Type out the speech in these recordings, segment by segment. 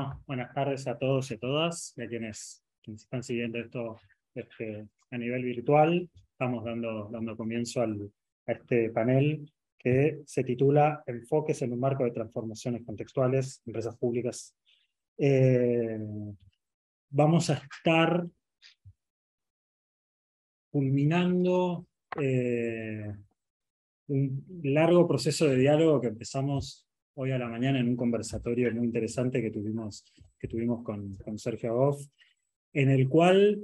Bueno, buenas tardes a todos y a todas, y a quienes están siguiendo esto a nivel virtual. Estamos dando comienzo a este panel que se titula Enfoques en un marco de transformaciones contextuales, empresas públicas. Vamos a estar culminando un largo proceso de diálogo que empezamos hoy a la mañana en un conversatorio muy interesante que tuvimos con Sergio Goff, en el cual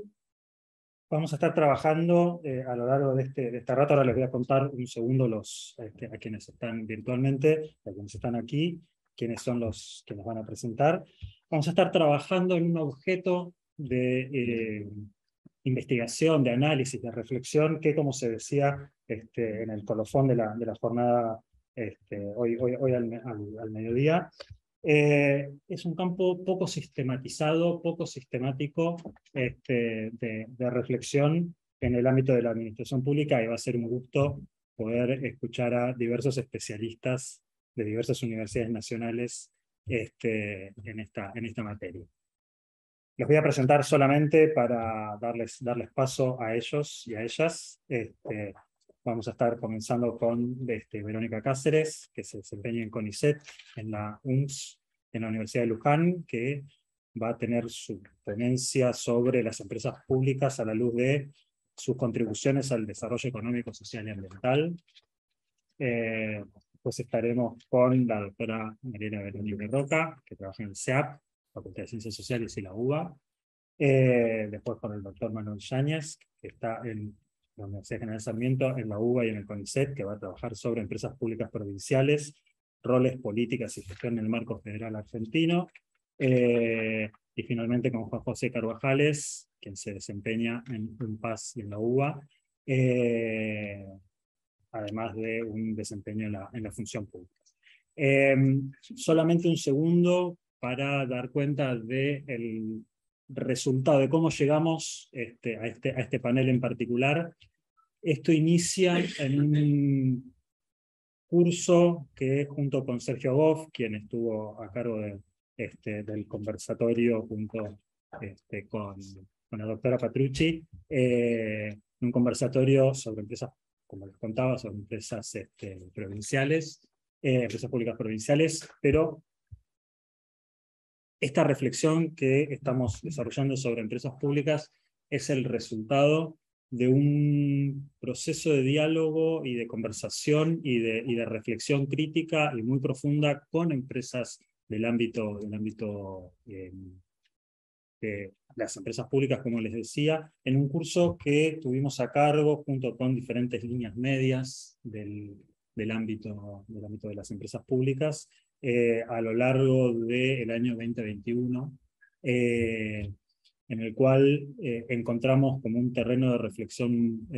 vamos a estar trabajando a lo largo de este rato. Ahora les voy a contar un segundo a quienes están virtualmente, a quienes están aquí, quiénes son los que nos van a presentar. Vamos a estar trabajando en un objeto de investigación, de análisis, de reflexión, que, como se decía en el colofón de la jornada hoy al mediodía, es un campo poco sistematizado, poco sistemático de reflexión en el ámbito de la administración pública, y va a ser un gusto poder escuchar a diversos especialistas de diversas universidades nacionales en esta materia. Los voy a presentar solamente para darles paso a ellos y a ellas. Vamos a estar comenzando con Verónica Cáceres, que se desempeña en CONICET, en la UNS, en la Universidad de Luján, que va a tener su ponencia sobre las empresas públicas a la luz de sus contribuciones al desarrollo económico, social y ambiental. Después estaremos con la doctora Mariana Verónica Roca, que trabaja en el CEAP, Facultad de Ciencias Sociales y la UBA. Después con el doctor Manuel Yáñez, que está en la Universidad General de Sarmiento, en la UBA y en el CONICET, que va a trabajar sobre empresas públicas provinciales, roles, políticas y gestión en el marco federal argentino. Y finalmente con Juan José Carvajales, quien se desempeña en UNPAS y en la UBA, además de un desempeño en la función pública. Solamente un segundo para dar cuenta del resultado, de cómo llegamos a este panel en particular. Esto inicia en un curso que, junto con Sergio Goff, quien estuvo a cargo del conversatorio junto con la doctora Patrucci, un conversatorio sobre empresas, como les contaba, sobre empresas provinciales, empresas públicas provinciales, pero esta reflexión que estamos desarrollando sobre empresas públicas es el resultado de un proceso de diálogo y de conversación y de reflexión crítica y muy profunda con empresas del ámbito de las empresas públicas, como les decía, en un curso que tuvimos a cargo junto con diferentes líneas medias del ámbito de las empresas públicas a lo largo del año 2021, en el cual encontramos como un terreno de reflexión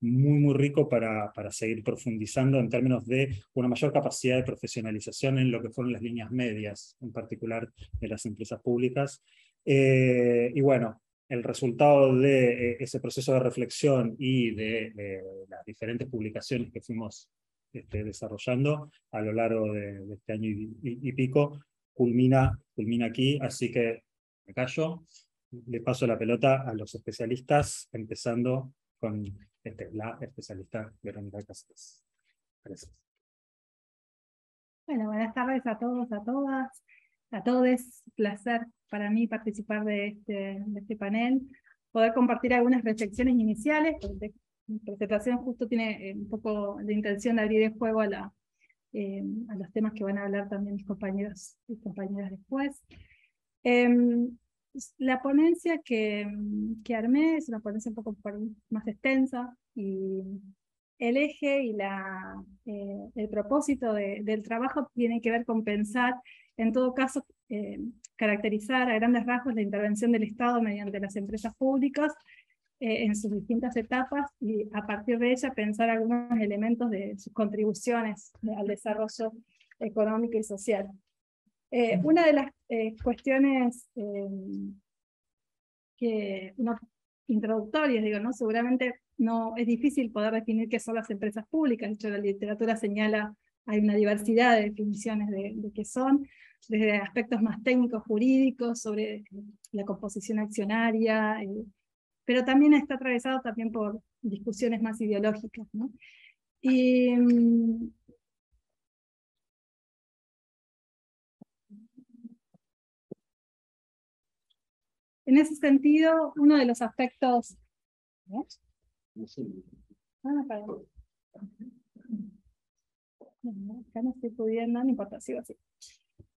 muy rico para seguir profundizando en términos de una mayor capacidad de profesionalización en lo que fueron las líneas medias, en particular de las empresas públicas. Y bueno, el resultado de ese proceso de reflexión y de las diferentes publicaciones que fuimos desarrollando a lo largo de este año y pico, culmina aquí, así que me callo, le paso la pelota a los especialistas, empezando con la especialista Verónica Cáceres. Gracias. Bueno, buenas tardes a todos, a todas, a todos. Placer para mí participar de este panel, poder compartir algunas reflexiones iniciales, porque mi presentación justo tiene un poco de intención de abrir el juego a los temas que van a hablar también mis compañeros y compañeras después. La ponencia que armé es una ponencia un poco más extensa, y el eje y el propósito del trabajo tiene que ver con pensar, en todo caso, caracterizar a grandes rasgos la intervención del Estado mediante las empresas públicas en sus distintas etapas, y a partir de ella pensar algunos elementos de sus contribuciones al desarrollo económico y social. Una de las cuestiones introductorias, digo, ¿no? Seguramente no es difícil poder definir qué son las empresas públicas. De hecho, la literatura señala, hay una diversidad de definiciones de qué son. desde aspectos más técnicos, jurídicos, sobre la composición accionaria, pero también está atravesado también por discusiones más ideológicas, ¿no? Y en ese sentido, uno de los aspectos... ¿no? Perdón. No, acá no estoy pudiendo, no importa, sigo así.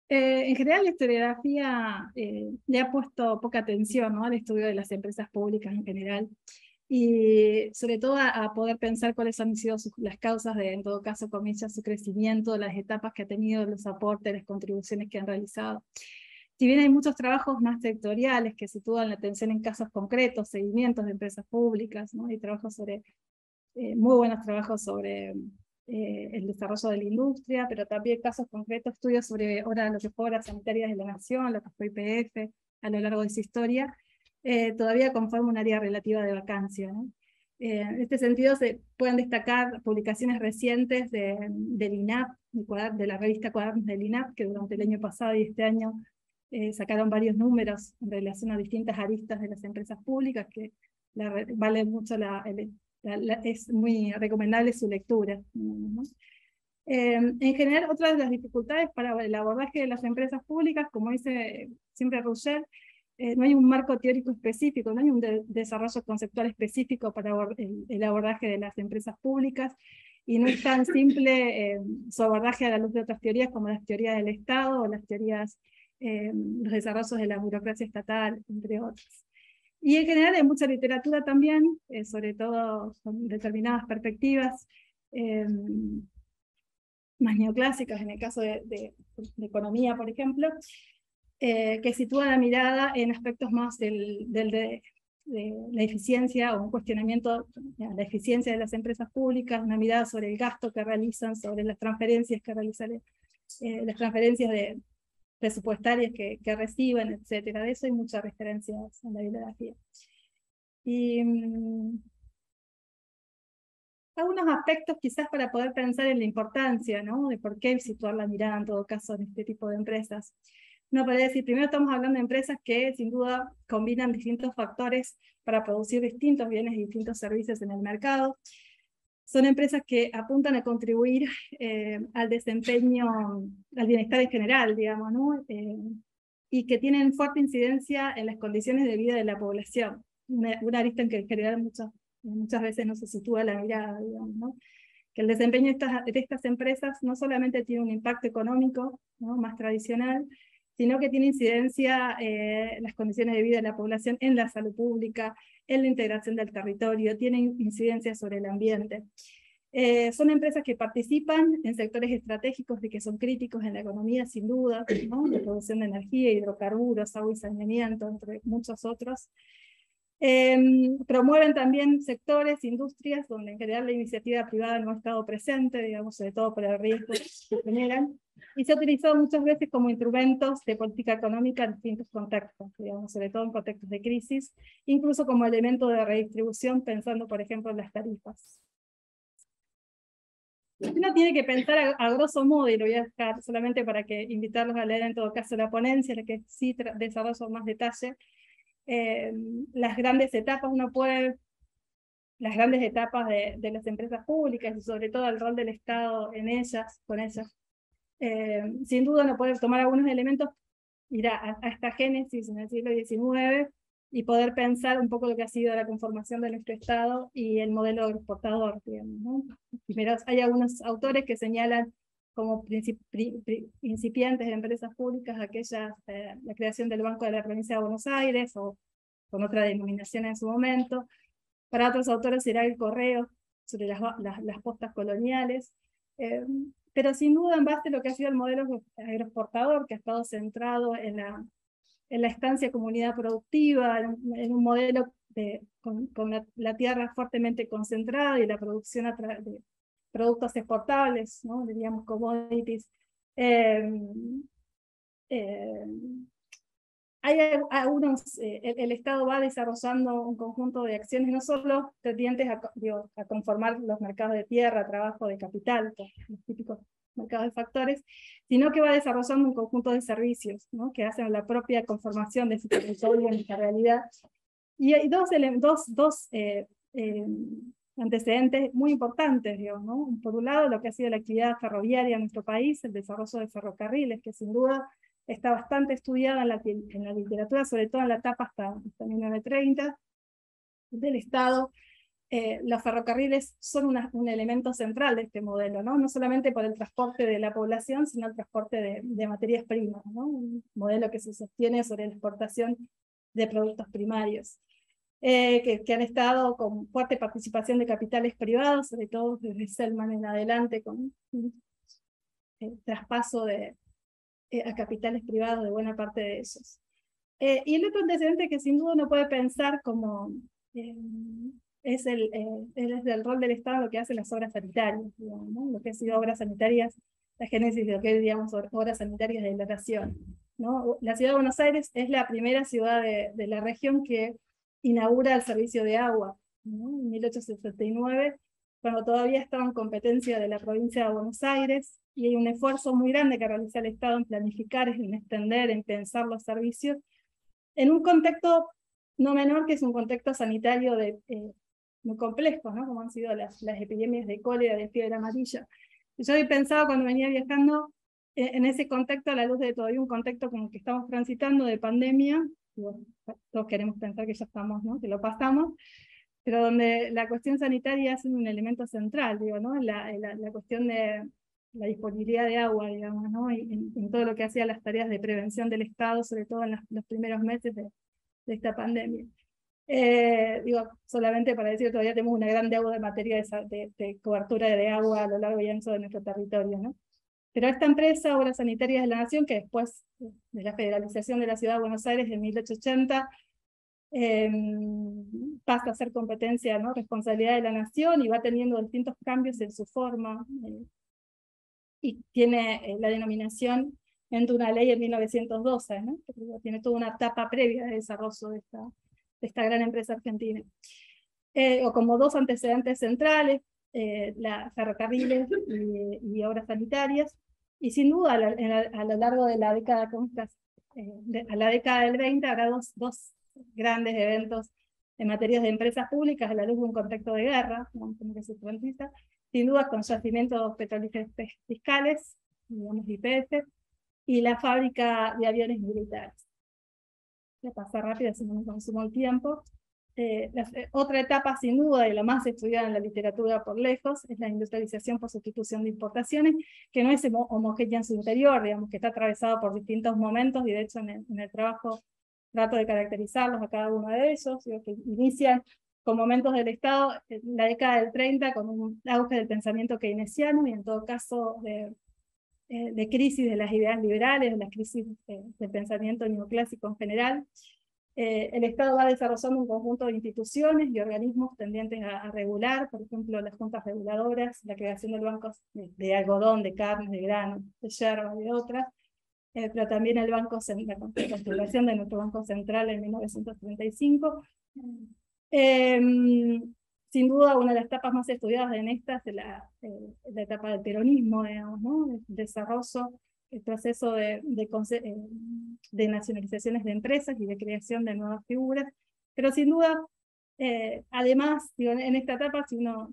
En general, la historiografía le ha puesto poca atención, ¿no?, al estudio de las empresas públicas en general, y sobre todo a poder pensar cuáles han sido las causas de, en todo caso, comillas, su crecimiento, las etapas que ha tenido, los aportes, las contribuciones que han realizado. Si bien hay muchos trabajos más sectoriales que sitúan la atención en casos concretos, seguimientos de empresas públicas, ¿no?, y trabajos sobre, muy buenos trabajos sobre el desarrollo de la industria, pero también casos concretos, estudios sobre lo que fue Obras Sanitarias de la Nación, lo que fue YPF a lo largo de su historia, todavía conforma un área relativa de vacancia, ¿no? En este sentido se pueden destacar publicaciones recientes del INAP, de la revista Cuadernos del INAP, que durante el año pasado y este año sacaron varios números en relación a distintas aristas de las empresas públicas, que vale mucho es muy recomendable su lectura, ¿no? En general, otra de las dificultades para el abordaje de las empresas públicas, como dice siempre Rouget, no hay un marco teórico específico, no hay un desarrollo conceptual específico para el abordaje de las empresas públicas, y no es tan simple su abordaje a la luz de otras teorías como las teorías del Estado o las teorías, los desarrollos de la burocracia estatal, entre otros. Y en general hay mucha literatura también, sobre todo con determinadas perspectivas más neoclásicas, en el caso de economía, por ejemplo, que sitúa la mirada en aspectos más de la eficiencia, o un cuestionamiento a la eficiencia de las empresas públicas, una mirada sobre el gasto que realizan, sobre las transferencias que realizan, las transferencias presupuestarias que reciben, etcétera. De eso hay muchas referencias en la bibliografía. Y algunos aspectos quizás para poder pensar en la importancia, ¿no?, de por qué situar la mirada en todo caso en este tipo de empresas. Uno podría decir, primero estamos hablando de empresas que sin duda combinan distintos factores para producir distintos bienes y distintos servicios en el mercado. Son empresas que apuntan a contribuir al desempeño, al bienestar en general, digamos, ¿no? Y que tienen fuerte incidencia en las condiciones de vida de la población. Una arista en que en general muchas veces no se sitúa la mirada, digamos, ¿no? Que el desempeño de estas empresas no solamente tiene un impacto económico, ¿no?, más tradicional, sino que tiene incidencia en las condiciones de vida de la población, en la salud pública, en la integración del territorio, tienen incidencia sobre el ambiente. Son empresas que participan en sectores estratégicos de que son críticos en la economía, sin duda, ¿no?, la producción de energía, hidrocarburos, agua y saneamiento, entre muchos otros. Promueven también sectores, industrias, donde en general la iniciativa privada no ha estado presente, digamos, sobre todo por el riesgo que generan, y se ha utilizado muchas veces como instrumentos de política económica en distintos contextos, digamos, sobre todo en contextos de crisis, incluso como elemento de redistribución, pensando por ejemplo en las tarifas. Uno tiene que pensar a grosso modo, y lo voy a dejar solamente para que invitarlos a leer en todo caso la ponencia, la que sí desarrollo más detalle, las grandes etapas, las grandes etapas de las empresas públicas, y sobre todo el rol del Estado en ellas, con ellas. Sin duda no poder tomar algunos elementos, ir a esta génesis en el siglo XIX, y poder pensar un poco lo que ha sido la conformación de nuestro Estado y el modelo exportador, digamos, ¿no? Primero, hay algunos autores que señalan como incipientes de empresas públicas aquellas, la creación del Banco de la Provincia de Buenos Aires, o con otra denominación en su momento. Para otros autores será el correo, sobre las postas coloniales, pero sin duda en base a lo que ha sido el modelo agroexportador, que ha estado centrado en la estancia comunidad productiva, en un modelo con la tierra fuertemente concentrada y la producción de productos exportables, ¿no?, diríamos commodities. Hay algunos, el Estado va desarrollando un conjunto de acciones, no solo tendientes a conformar los mercados de tierra, trabajo, de capital, los típicos mercados de factores, sino que va desarrollando un conjunto de servicios, ¿no? Que hacen la propia conformación de su territorio en esta realidad. Y hay dos antecedentes muy importantes, digamos, ¿no? Por un lado, lo que ha sido la actividad ferroviaria en nuestro país, el desarrollo de ferrocarriles, que sin duda está bastante estudiada en la literatura, sobre todo en la etapa hasta 1930 del Estado. Los ferrocarriles son un elemento central de este modelo, ¿no? No solamente por el transporte de la población, sino el transporte de materias primas, ¿no? Un modelo que se sostiene sobre la exportación de productos primarios. Que han estado con fuerte participación de capitales privados, sobre todo desde Selman en adelante, con traspaso a capitales privados de buena parte de ellos. Y el otro antecedente que sin duda uno puede pensar como es el rol del Estado en lo que hace las obras sanitarias, digamos, ¿no? Lo que ha sido obras sanitarias, la génesis de lo que es, digamos, obras sanitarias de la nación, ¿no? La ciudad de Buenos Aires es la primera ciudad de la región que inaugura el servicio de agua, ¿no? En 1869, cuando todavía estaba en competencia de la provincia de Buenos Aires, y hay un esfuerzo muy grande que realiza el Estado en planificar, en extender, en pensar los servicios, en un contexto no menor, que es un contexto sanitario muy complejo, ¿no? Como han sido las epidemias de cólera, de fiebre amarilla. Yo he pensado cuando venía viajando en ese contexto, a la luz de todavía un contexto como que estamos transitando de pandemia, todos queremos pensar que ya estamos, ¿no? Que lo pasamos, pero donde la cuestión sanitaria es un elemento central, digo, ¿no? La cuestión de la disponibilidad de agua, digamos, ¿no? Y en todo lo que hacía las tareas de prevención del Estado, sobre todo en los primeros meses de esta pandemia. Digo, solamente para decir que todavía tenemos una gran deuda en materia de cobertura de agua a lo largo y ancho de nuestro territorio, ¿no? Pero esta empresa, Obras Sanitarias de la Nación, que después de la federalización de la Ciudad de Buenos Aires en 1880, pasa a ser competencia, ¿no? Responsabilidad de la Nación, y va teniendo distintos cambios en su forma, y tiene la denominación entre una ley en 1912, ¿no? Que tiene toda una etapa previa de desarrollo de esta gran empresa argentina. O como dos antecedentes centrales, la ferrocarriles y obras sanitarias, y sin duda a lo largo de la década, a la década del 20 habrá dos grandes eventos en materia de empresas públicas a la luz de un contexto de guerra, como que se transita, sin duda con yacimientos petrolíferos fiscales, digamos YPF, y la fábrica de aviones militares. Voy a pasar rápido, así no me consumo el tiempo. Otra etapa sin duda, y la más estudiada en la literatura por lejos, es la industrialización por sustitución de importaciones, que no es homogénea en su interior, digamos, que está atravesado por distintos momentos, y de hecho en el trabajo trato de caracterizarlos a cada uno de ellos, digo, que inician con momentos del Estado en la década del 30, con un auge del pensamiento keynesiano, y en todo caso de crisis de las ideas liberales, de las crisis del pensamiento neoclásico en general. El Estado va desarrollando un conjunto de instituciones y organismos tendientes a regular, por ejemplo, las juntas reguladoras, la creación de bancos de algodón, de carne, de grano, de yerba y de otras, pero también la configuración de nuestro Banco Central en 1935. Sin duda, una de las etapas más estudiadas en esta es la etapa del peronismo, digamos, ¿no? El desarrollo, el proceso de nacionalizaciones de empresas y de creación de nuevas figuras. Pero sin duda, además, digo, en esta etapa, si uno,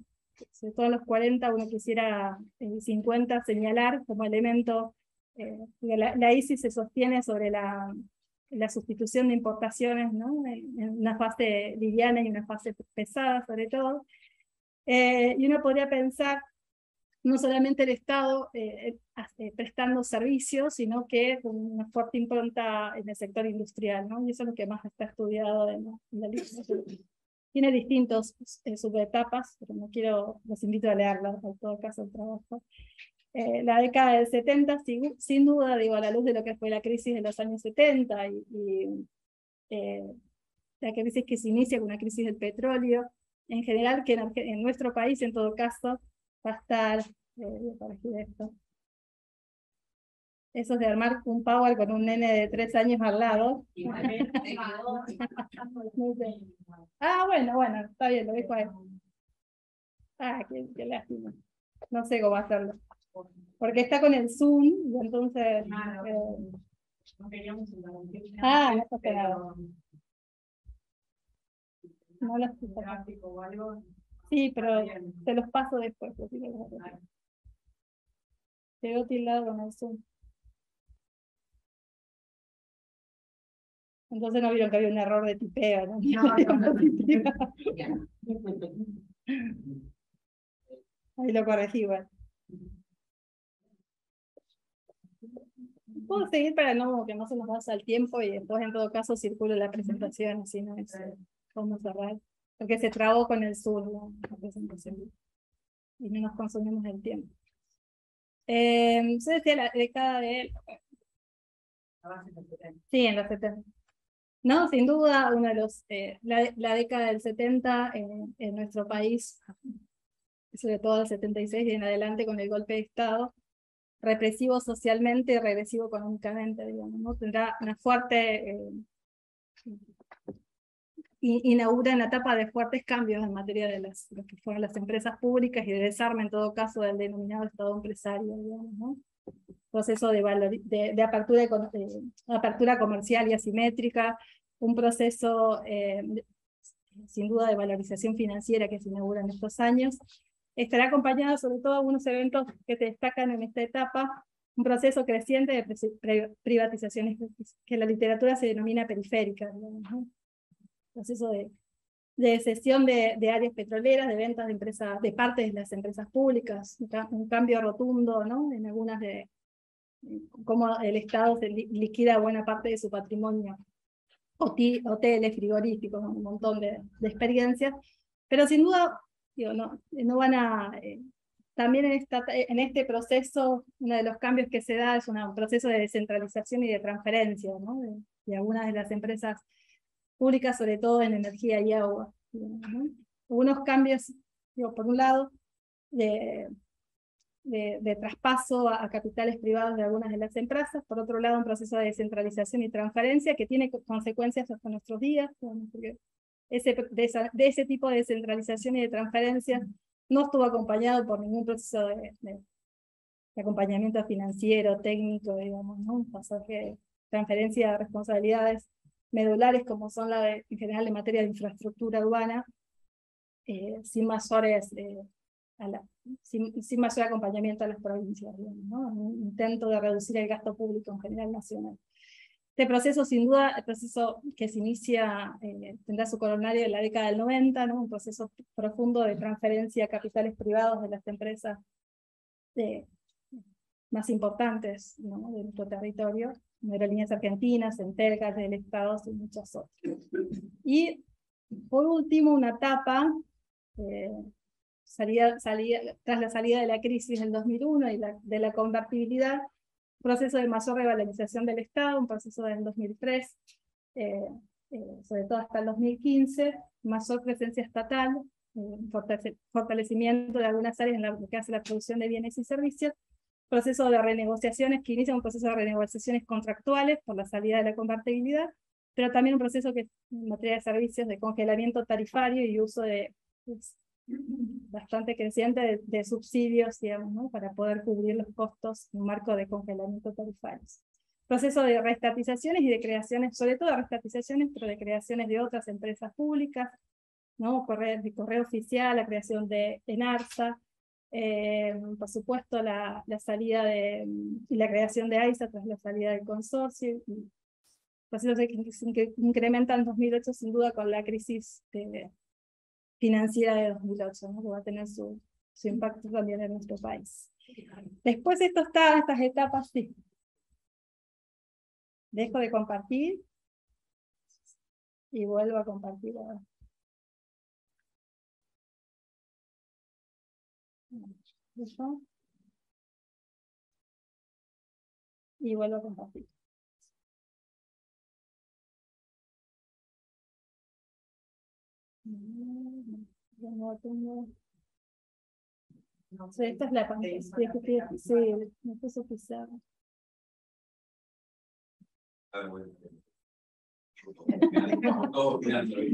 sobre todo a los 40, uno quisiera 50 señalar como elemento, la ICI se sostiene sobre la sustitución de importaciones, ¿no? En una fase liviana y una fase pesada, sobre todo. Y uno podría pensar no solamente el Estado prestando servicios, sino que con una fuerte impronta en el sector industrial, ¿no? Y eso es lo que más está estudiado en la literatura. Tiene distintos subetapas, pero no quiero, los invito a leerlo, en todo caso el trabajo. La década del 70, sin duda, digo, a la luz de lo que fue la crisis de los años 70 y la crisis que se inicia con una crisis del petróleo, en general, que en nuestro país, en todo caso, va a estar, eso es de armar un power con un nene de 3 años al lado. Ah, bueno, está bien, lo dejo ahí. Ah, qué lástima. No sé cómo hacerlo. Porque está con el Zoom, y entonces... No queríamos interrumpir. no pasa nada. No las gráfico o algo. Sí, pero te los paso después. Quedó tildado con el Zoom. Entonces no vieron que había un error de tipeo, ¿no? Ahí lo corregí igual. Puedo seguir para no, que no se nos pase el tiempo y después en todo caso circule la presentación, así no es cómo cerrar. Porque se trabó con el Zoom, ¿no? La presentación. Y no nos consumimos el tiempo. Yo decía la década de... Sí, en los 70. No, sin duda, uno de los, la década del 70 en nuestro país, sobre todo el 76 y en adelante con el golpe de Estado, represivo socialmente y regresivo económicamente, digamos, ¿no? Tendrá una fuerte, inaugura una etapa de fuertes cambios en materia de lo que fueron las empresas públicas y de desarme en todo caso del denominado Estado empresario, digamos, ¿no? Proceso de apertura comercial y asimétrica, un proceso sin duda de valorización financiera que se inaugura en estos años. Estará acompañado sobre todo de algunos eventos que se destacan en esta etapa, un proceso creciente de privatizaciones que en la literatura se denomina periférica, digamos, ¿no? Proceso de cesión de áreas petroleras, de ventas de empresas, de partes de las empresas públicas, un cambio rotundo, ¿no? En algunas de cómo el Estado se liquida buena parte de su patrimonio, hoteles, frigoríficos, un montón de experiencias, pero sin duda, digo, no van a... también en este proceso, uno de los cambios que se da es un proceso de descentralización y de transferencia, ¿no? de algunas de las empresas públicas, sobre todo en energía y agua, ¿no? Algunos cambios, digo, por un lado, de traspaso a capitales privados de algunas de las empresas, por otro lado un proceso de descentralización y transferencia que tiene consecuencias hasta nuestros días, porque de ese tipo de descentralización y de transferencia no estuvo acompañado por ningún proceso de acompañamiento financiero, técnico, digamos, ¿no? Un pasaje de transferencia de responsabilidades medulares como son en general en materia de infraestructura urbana, sin mayores... sin mayor acompañamiento a las provincias, digamos, ¿no? Un intento de reducir el gasto público en general nacional. Este proceso, sin duda, el proceso que se inicia, tendrá su coronario en la década del 90, ¿no? Un proceso profundo de transferencia a capitales privados de las empresas más importantes, ¿no? De nuestro territorio, Aerolíneas Argentinas, Entel, del Estado y muchas otras. Y por último, una etapa tras la salida de la crisis del 2001 y de la convertibilidad, proceso de mayor revalorización del Estado, un proceso del 2003, sobre todo hasta el 2015, mayor presencia estatal, fortalecimiento de algunas áreas en lo que hace la producción de bienes y servicios, proceso de renegociaciones, que inicia un proceso de renegociaciones contractuales por la salida de la convertibilidad, pero también un proceso que en materia de servicios de congelamiento tarifario y uso bastante creciente de subsidios, digamos, ¿no? Para poder cubrir los costos en un marco de congelamiento tarifarios. Proceso de reestatizaciones y de creaciones, sobre todo de reestatizaciones, pero de creaciones de otras empresas públicas, ¿no? De correo oficial, la creación de ENARSA, por supuesto la salida y la creación de AISA tras la salida del consorcio, y procesos que incrementan en 2008 sin duda con la crisis financiera de 2008, ¿no? Que va a tener su impacto también en nuestro país. Después estas etapas, sí. Dejo de compartir y vuelvo a compartir ahora. ¿Eso? Y vuelvo a compartir. No tengo... Sí, esta es la pantalla. Sí, me puso pisar.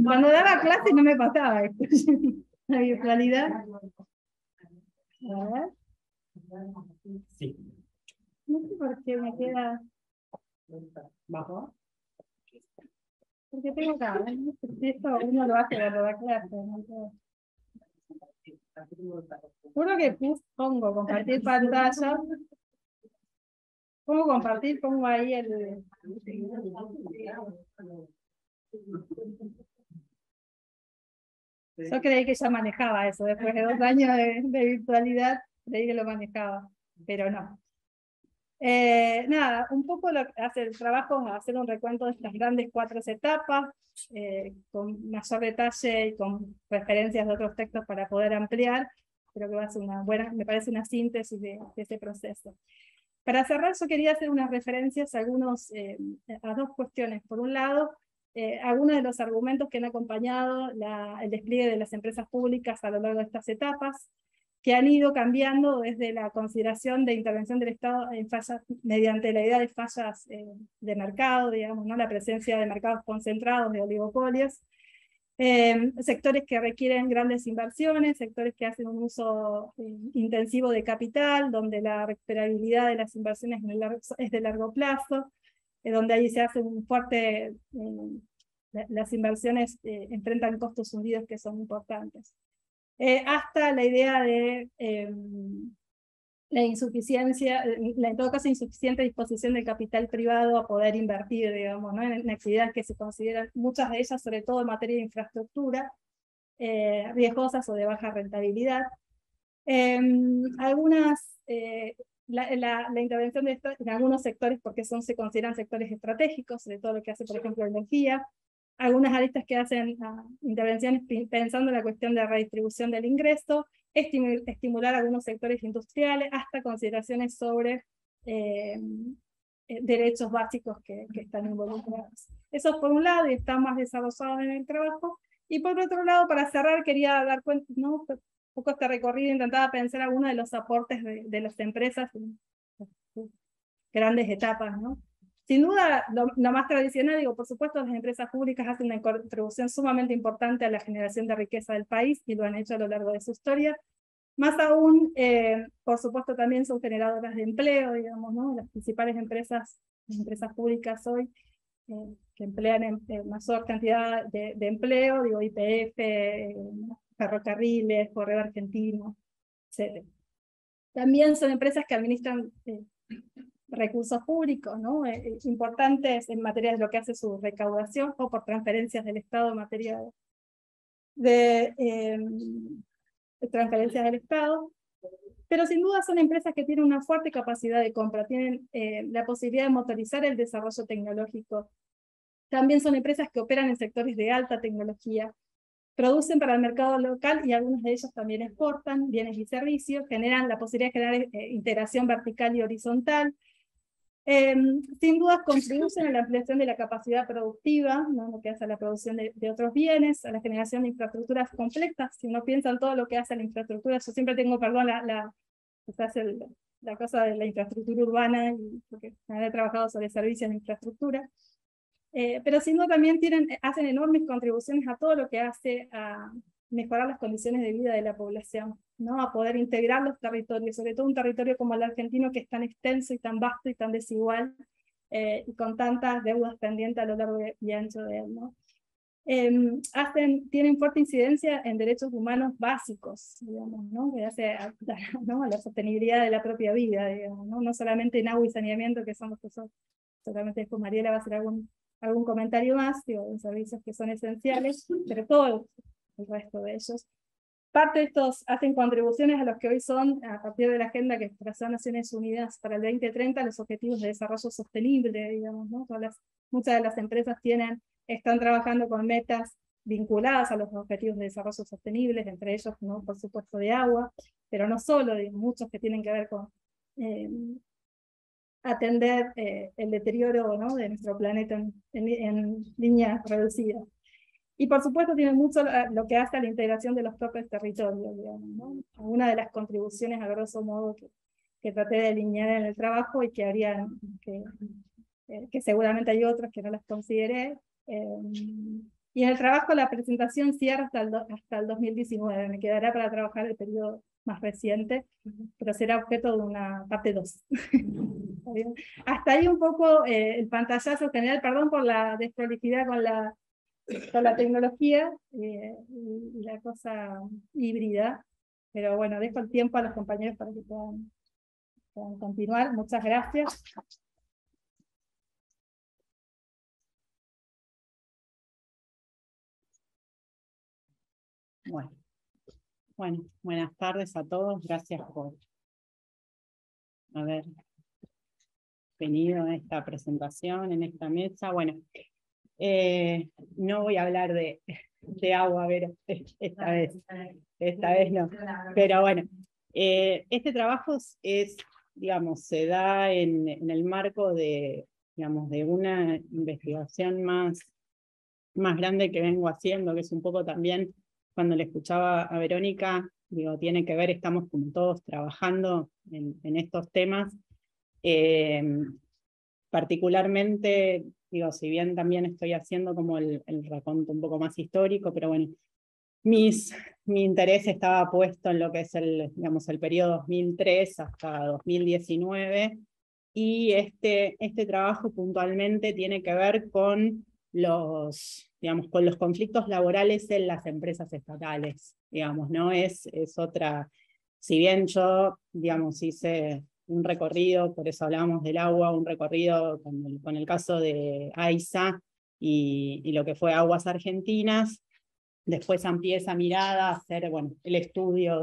Cuando daba clase no me pasaba esto. La virtualidad. A ver. Sí. No sé por qué me queda. ¿Bajo? Porque tengo acá, ¿no? Si esto uno lo hace cuando da clase, ¿no? Juro que pongo compartir pantalla. Pongo compartir, pongo ahí el. Yo creí que ya manejaba eso, después de 2 años de virtualidad, creí que lo manejaba, pero no. Nada, un poco lo que hace el trabajo es hacer un recuento de estas grandes 4 etapas, con mayor detalle y con referencias de otros textos para poder ampliar. Creo que va a ser una buena, me parece una síntesis de ese proceso. Para cerrar, yo quería hacer unas referencias a 2 cuestiones. Por un lado, algunos de los argumentos que han acompañado el despliegue de las empresas públicas a lo largo de estas etapas, que han ido cambiando desde la consideración de intervención del Estado en fallas, mediante la idea de fallas de mercado, digamos, ¿no? La presencia de mercados concentrados, de oligopolios, sectores que requieren grandes inversiones, sectores que hacen un uso intensivo de capital, donde la recuperabilidad de las inversiones es de largo plazo, donde ahí se hace un fuerte, las inversiones enfrentan costos hundidos que son importantes. Hasta la idea de la insuficiencia, en todo caso insuficiente disposición del capital privado a poder invertir, digamos, ¿no? en actividades que se consideran, muchas de ellas, sobre todo en materia de infraestructura, riesgosas o de baja rentabilidad. La intervención de esto en algunos sectores, porque se consideran sectores estratégicos, de todo lo que hace, por ejemplo, energía. Algunas aristas que hacen intervenciones pensando en la cuestión de redistribución del ingreso, estimular algunos sectores industriales, hasta consideraciones sobre derechos básicos que están involucrados. Eso por un lado, y está más desarrollado en el trabajo. Y por otro lado, para cerrar, quería dar cuenta, ¿no? Un poco este recorrido, intentaba pensar algunos de los aportes de las empresas en grandes etapas, ¿no? Sin duda, lo más tradicional, digo, por supuesto, las empresas públicas hacen una contribución sumamente importante a la generación de riqueza del país, y lo han hecho a lo largo de su historia. Más aún, por supuesto, también son generadoras de empleo, digamos, ¿no? Las principales empresas públicas hoy, que emplean mayor cantidad de empleo, digo, YPF, ferrocarriles, Correo Argentino, etc. También son empresas que administran recursos públicos, ¿no? Importantes en materia de lo que hace su recaudación, o por transferencias del Estado en materia de transferencias del Estado. Pero sin duda son empresas que tienen una fuerte capacidad de compra, tienen la posibilidad de motorizar el desarrollo tecnológico. También son empresas que operan en sectores de alta tecnología, producen para el mercado local y algunos de ellos también exportan bienes y servicios, generan la posibilidad de generar integración vertical y horizontal. Sin duda contribuyen a la ampliación de la capacidad productiva, ¿no? Lo que hace a la producción de otros bienes, a la generación de infraestructuras complejas. Si uno piensa en todo lo que hace la infraestructura, yo siempre tengo, perdón, la cosa de la infraestructura urbana, porque he trabajado sobre servicios de infraestructura, pero sin duda también hacen enormes contribuciones a todo lo que hace a mejorar las condiciones de vida de la población, ¿no? A poder integrar los territorios, sobre todo un territorio como el argentino, que es tan extenso y tan vasto y tan desigual, y con tantas deudas pendientes a lo largo y ancho de él, ¿no? Tienen fuerte incidencia en derechos humanos básicos, digamos, ¿no? Que hace ¿no? a la sostenibilidad de la propia vida, digamos, ¿no? No solamente en agua y saneamiento, que son los que son, seguramente después Mariela va a hacer algún comentario más, digo, en servicios que son esenciales, pero todo el resto de ellos. Parte de estos hacen contribuciones a los que hoy son, a partir de la agenda que trazó Naciones Unidas para el 2030, los objetivos de desarrollo sostenible, digamos, ¿no? Muchas de las empresas están trabajando con metas vinculadas a los objetivos de desarrollo sostenible, entre ellos, ¿no? Por supuesto, de agua, pero no solo, muchos que tienen que ver con atender el deterioro, ¿no? de nuestro planeta en líneas reducidas. Y por supuesto tiene mucho lo que hace a la integración de los propios territorios, digamos, ¿no? Una de las contribuciones, a grosso modo, que traté de delinear en el trabajo, y que seguramente hay otros que no las consideré. Y en el trabajo la presentación cierra hasta el 2019, me quedará para trabajar el periodo más reciente, pero será objeto de una parte 2. Hasta ahí un poco el pantallazo general, perdón por la desprolijidad con la tecnología y la cosa híbrida, pero bueno, dejo el tiempo a los compañeros para que puedan continuar. Muchas gracias. Bueno, buenas tardes a todos. Gracias por haber venido a esta presentación, en esta mesa. Bueno, no voy a hablar de agua, Vero, esta vez no. Pero bueno, este trabajo digamos, se da en el marco digamos, de una investigación más grande que vengo haciendo, que es un poco también, cuando le escuchaba a Verónica, digo, tiene que ver, estamos como todos trabajando en estos temas. Particularmente, digo, si bien también estoy haciendo como el raconto un poco más histórico, pero bueno, mi interés estaba puesto en lo que es digamos, el periodo 2003 hasta 2019, y este trabajo puntualmente tiene que ver con digamos, con los conflictos laborales en las empresas estatales, digamos, ¿no? Es otra, si bien yo, digamos, hice un recorrido, por eso hablamos del agua, un recorrido con el caso de AISA y lo que fue Aguas Argentinas, después amplié esa mirada a hacer, bueno, el estudio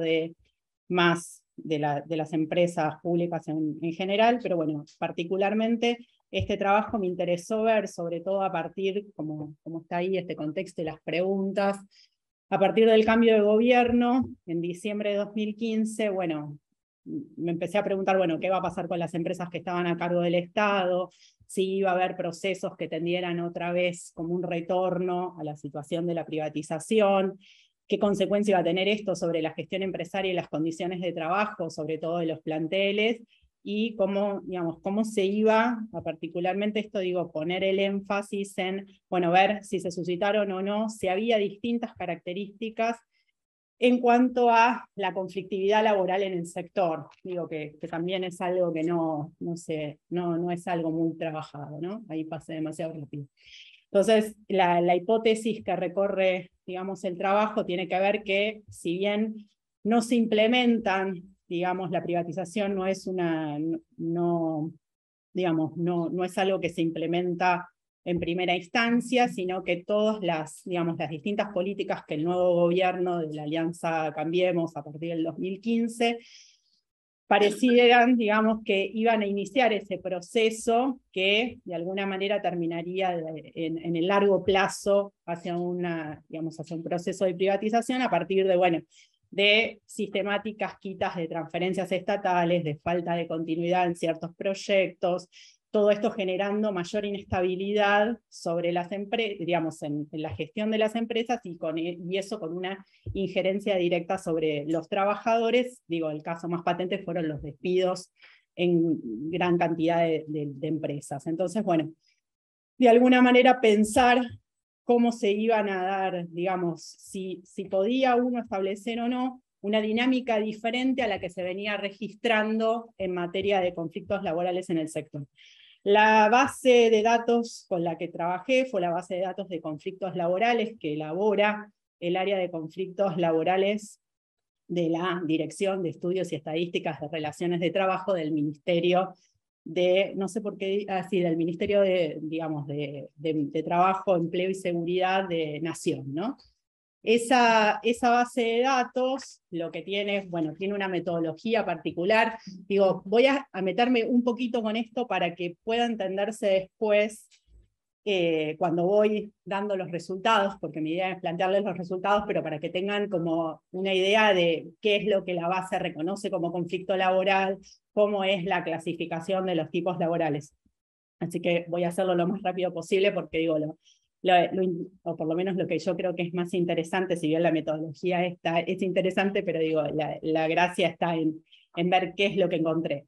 más de las empresas públicas en general, pero bueno, particularmente este trabajo me interesó ver, sobre todo a partir, como está ahí este contexto y las preguntas, a partir del cambio de gobierno, en diciembre de 2015, bueno, me empecé a preguntar, bueno, ¿qué va a pasar con las empresas que estaban a cargo del Estado? Si iba a haber procesos que tendieran otra vez como un retorno a la situación de la privatización, qué consecuencia iba a tener esto sobre la gestión empresaria y las condiciones de trabajo, sobre todo de los planteles, y cómo, digamos, cómo se iba a particularmente esto, digo, poner el énfasis en, bueno, ver si se suscitaron o no, si había distintas características en cuanto a la conflictividad laboral en el sector. Digo que también es algo que no es algo muy trabajado, ¿no? Ahí pasé demasiado rápido. Entonces, la hipótesis que recorre, digamos, el trabajo tiene que ver que, si bien no se implementan, digamos, la privatización no es digamos, no es algo que se implementa en primera instancia, sino que todas digamos, las distintas políticas que el nuevo gobierno de la Alianza Cambiemos a partir del 2015 parecieran, digamos, que iban a iniciar ese proceso que de alguna manera terminaría en el largo plazo hacia hacia un proceso de privatización a partir de, bueno, de sistemáticas quitas de transferencias estatales, de falta de continuidad en ciertos proyectos, todo esto generando mayor inestabilidad sobre las empresas, digamos, en la gestión de las empresas, y eso con una injerencia directa sobre los trabajadores. Digo, el caso más patente fueron los despidos en gran cantidad de empresas. Entonces, bueno, de alguna manera pensar cómo se iban a dar, digamos, si podía uno establecer o no una dinámica diferente a la que se venía registrando en materia de conflictos laborales en el sector. La base de datos con la que trabajé fue la base de datos de conflictos laborales que elabora el área de conflictos laborales de la Dirección de Estudios y Estadísticas de Relaciones de Trabajo del Ministerio no sé por qué, del Ministerio digamos, de Trabajo, Empleo y Seguridad de Nación, ¿no? Esa base de datos lo que tiene, bueno, tiene una metodología particular. Digo, voy a meterme un poquito con esto para que pueda entenderse después cuando voy dando los resultados, porque mi idea es plantearles los resultados, pero para que tengan como una idea de qué es lo que la base reconoce como conflicto laboral, cómo es la clasificación de los tipos laborales. Así que voy a hacerlo lo más rápido posible porque digo, o por lo menos lo que yo creo que es más interesante, si bien la metodología es interesante, pero digo, la gracia está en ver qué es lo que encontré.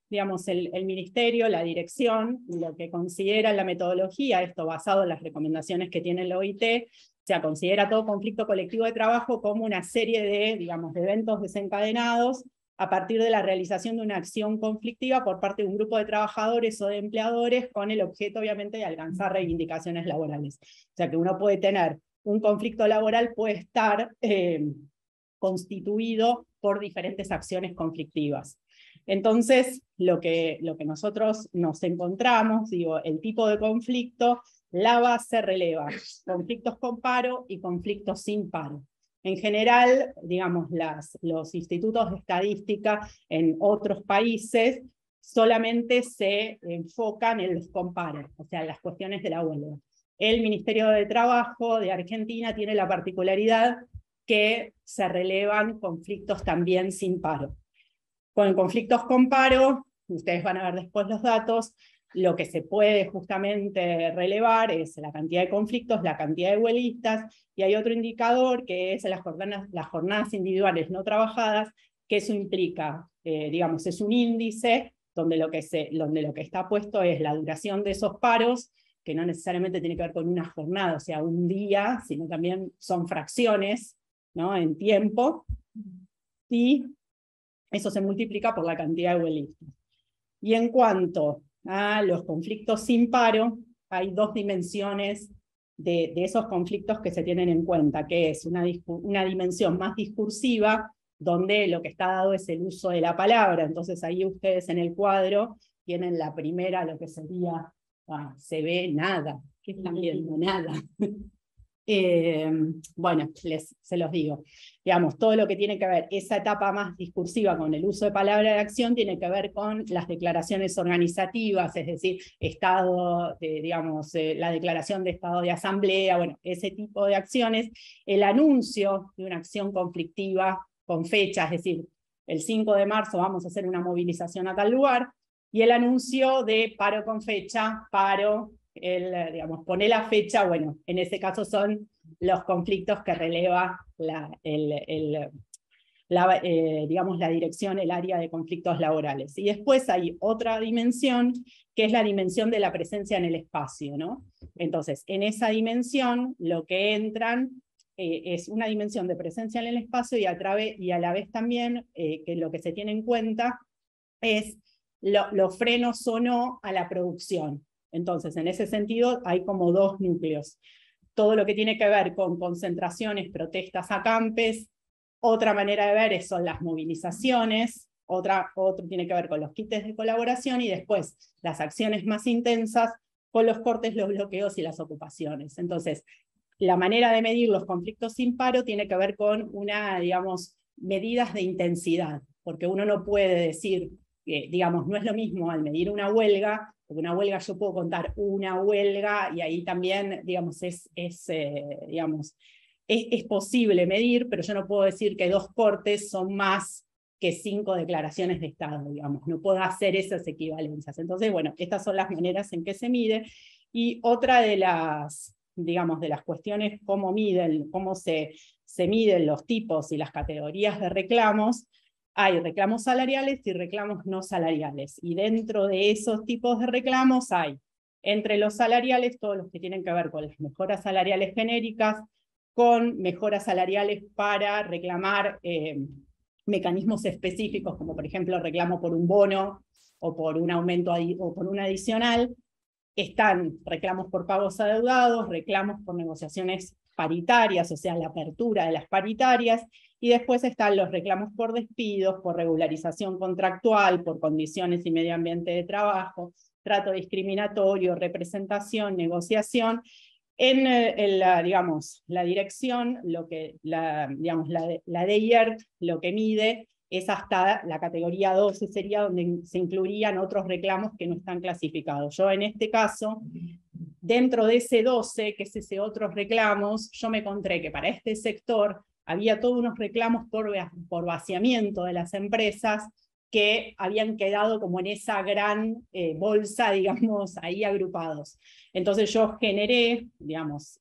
Digamos, el ministerio, la dirección, lo que considera la metodología, esto basado en las recomendaciones que tiene el OIT, sea, considera todo conflicto colectivo de trabajo como una serie de, digamos, de eventos desencadenados a partir de la realización de una acción conflictiva por parte de un grupo de trabajadores o de empleadores con el objeto, obviamente, de alcanzar reivindicaciones laborales. O sea, que uno puede tener un conflicto laboral, puede estar constituido por diferentes acciones conflictivas. Entonces, lo que nosotros nos encontramos, digo, el tipo de conflicto, la base releva conflictos con paro y conflictos sin paro. En general, digamos, los institutos de estadística en otros países solamente se enfocan en los con paro, o sea, en las cuestiones de la huelga. El Ministerio de Trabajo de Argentina tiene la particularidad que se relevan conflictos también sin paro. Con conflictos con paro, ustedes van a ver después los datos, lo que se puede justamente relevar es la cantidad de conflictos, la cantidad de huelguistas, y hay otro indicador que es las jornadas individuales no trabajadas, que eso implica, digamos, es un índice donde lo que está puesto es la duración de esos paros, que no necesariamente tiene que ver con una jornada, o sea, un día, sino también son fracciones, ¿no?, en tiempo, y eso se multiplica por la cantidad de huelguistas. Y en cuanto a los conflictos sin paro, hay dos dimensiones de esos conflictos que se tienen en cuenta, que es una dimensión más discursiva, donde lo que está dado es el uso de la palabra. Entonces ahí ustedes en el cuadro tienen la primera, lo que sería, se ve nada. ¿Qué están viendo? Nada. Bueno, se los digo. Digamos, todo lo que tiene que ver, esa etapa más discursiva con el uso de palabra de acción, tiene que ver con las declaraciones organizativas, es decir, digamos, la declaración de estado de asamblea, bueno, ese tipo de acciones, el anuncio de una acción conflictiva con fecha, es decir, el 5 de marzo vamos a hacer una movilización a tal lugar, y el anuncio de paro con fecha, paro, digamos, pone la fecha, bueno, en ese caso son los conflictos que releva digamos, la dirección, el área de conflictos laborales. Y después hay otra dimensión, que es la dimensión de la presencia en el espacio, ¿no? Entonces, en esa dimensión, lo que entran es una dimensión de presencia en el espacio y a la vez también, que lo que se tiene en cuenta es los frenos o no a la producción. Entonces, en ese sentido, hay como dos núcleos. Todo lo que tiene que ver con concentraciones, protestas, acampes. Otra manera de ver son las movilizaciones. Otro tiene que ver con los kits de colaboración, y después las acciones más intensas con los cortes, los bloqueos y las ocupaciones. Entonces, la manera de medir los conflictos sin paro tiene que ver con digamos, medidas de intensidad, porque uno no puede decir, digamos, no es lo mismo al medir una huelga, porque una huelga yo puedo contar una huelga, y ahí también, digamos, es posible medir, pero yo no puedo decir que 2 cortes son más que 5 declaraciones de Estado, digamos, no puedo hacer esas equivalencias. Entonces, bueno, estas son las maneras en que se mide, y otra de las, digamos, de las cuestiones, cómo se miden los tipos y las categorías de reclamos. Hay reclamos salariales y reclamos no salariales, y dentro de esos tipos de reclamos hay, entre los salariales, todos los que tienen que ver con las mejoras salariales genéricas, con mejoras salariales para reclamar mecanismos específicos, como por ejemplo reclamo por un bono, o por un aumento o por un adicional. Están reclamos por pagos adeudados, reclamos por negociaciones paritarias, o sea, la apertura de las paritarias, y después están los reclamos por despidos, por regularización contractual, por condiciones y medio ambiente de trabajo, trato discriminatorio, representación, negociación. En digamos, la dirección, digamos, la DIERT lo que mide es hasta la categoría 12, sería donde se incluirían otros reclamos que no están clasificados. Yo en este caso, dentro de ese 12, que es ese otros reclamos, yo me encontré que para este sector había todos unos reclamos por vaciamiento de las empresas que habían quedado como en esa gran bolsa, digamos, ahí agrupados. Entonces yo generé, digamos,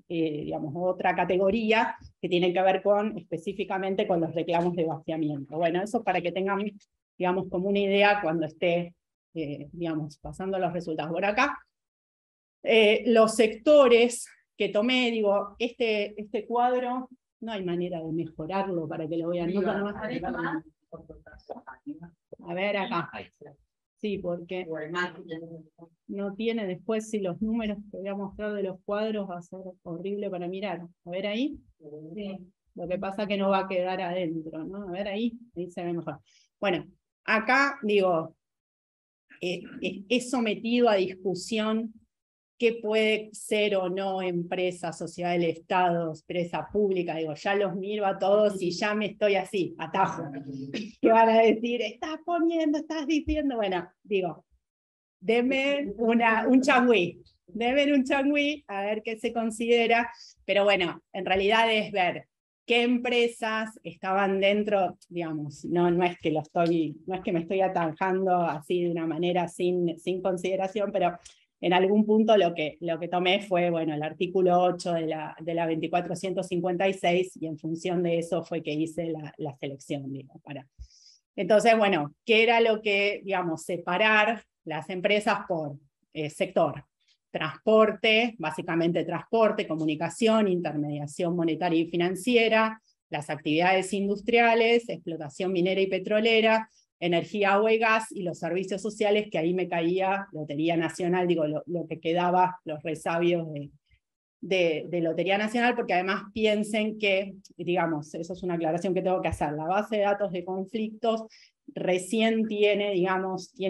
digamos, otra categoría que tiene que ver específicamente con los reclamos de vaciamiento. Bueno, eso para que tengan, digamos, como una idea cuando esté, digamos, pasando los resultados. Por acá, los sectores que tomé, digo, este cuadro, no hay manera de mejorarlo para que lo vean. A ver acá. Sí, porque no tiene después, si los números que voy a mostrar de los cuadros va a ser horrible para mirar. A ver ahí. Sí. Lo que pasa es que no va a quedar adentro, ¿no? A ver ahí se ve mejor. Bueno, acá digo, es sometido a discusión qué puede ser o no empresa, sociedad del Estado, empresa pública. Digo, ya los miro a todos y ya me estoy así, atajo. ¿Qué van a decir? Estás poniendo, estás diciendo. Bueno, digo, denme un changüí. Denme un changüí a ver qué se considera. Pero bueno, en realidad es ver qué empresas estaban dentro, digamos, no es que me estoy atajando así de una manera sin consideración, pero en algún punto lo que tomé fue, bueno, el artículo 8 de la 2456, y en función de eso fue que hice la selección. Digo, Entonces, bueno, ¿qué era lo que, digamos, separar las empresas por sector? Transporte, básicamente transporte, comunicación, intermediación monetaria y financiera, las actividades industriales, explotación minera y petrolera, energía, agua y gas, y los servicios sociales, que ahí me caía Lotería Nacional, digo, lo que quedaba, los resabios de Lotería Nacional, porque además piensen que, digamos, eso es una aclaración que tengo que hacer, la base de datos de conflictos recién tiene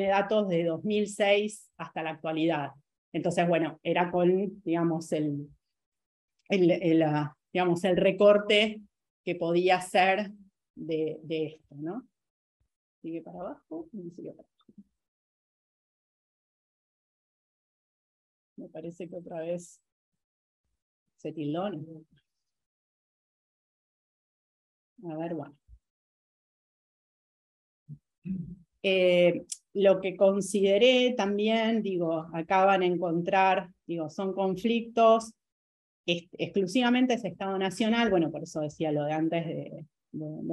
datos de 2006 hasta la actualidad. Entonces, bueno, era con, digamos, el recorte que podía ser de esto, ¿no? Sigue para abajo, y sigue para abajo. Me parece que otra vez se tildó. A ver, bueno. Lo que consideré también, digo, acá van a encontrar, digo, son conflictos, exclusivamente es Estado Nacional, bueno, por eso decía lo de antes de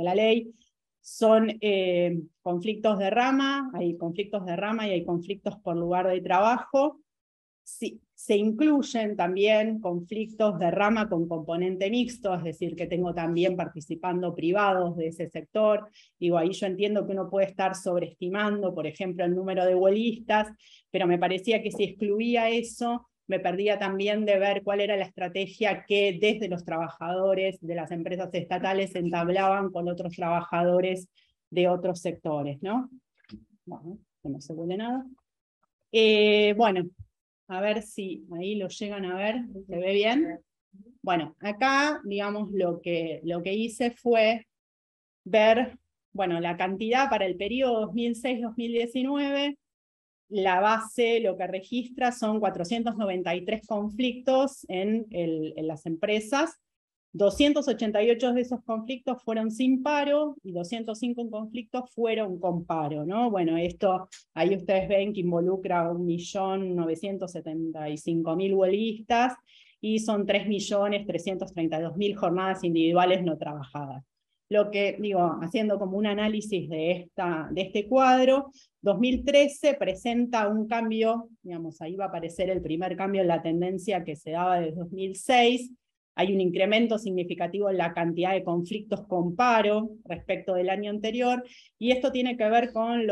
la ley, son conflictos de rama, hay conflictos de rama y hay conflictos por lugar de trabajo. Sí, se incluyen también conflictos de rama con componente mixto, es decir, que tengo también participando privados de ese sector. Digo, ahí yo entiendo que uno puede estar sobreestimando, por ejemplo, el número de huelguistas, pero me parecía que si excluía eso, me perdía también de ver cuál era la estrategia que desde los trabajadores de las empresas estatales entablaban con otros trabajadores de otros sectores, ¿no? Bueno, que no se huele nada. Bueno, a ver si ahí lo llegan a ver, ¿se ve bien? Bueno, acá, digamos, lo que hice fue ver, bueno, la cantidad para el periodo 2006-2019, la base, lo que registra son 493 conflictos en las empresas, 288 de esos conflictos fueron sin paro y 205 conflictos fueron con paro, ¿no? Bueno, esto ahí ustedes ven que involucra a 1.975.000 huelguistas y son 3.332.000 jornadas individuales no trabajadas. Lo que, digo, haciendo como un análisis de este cuadro, 2013 presenta un cambio, digamos, ahí va a aparecer el primer cambio en la tendencia que se daba desde 2006, hay un incremento significativo en la cantidad de conflictos con paro respecto del año anterior, y esto tiene que ver con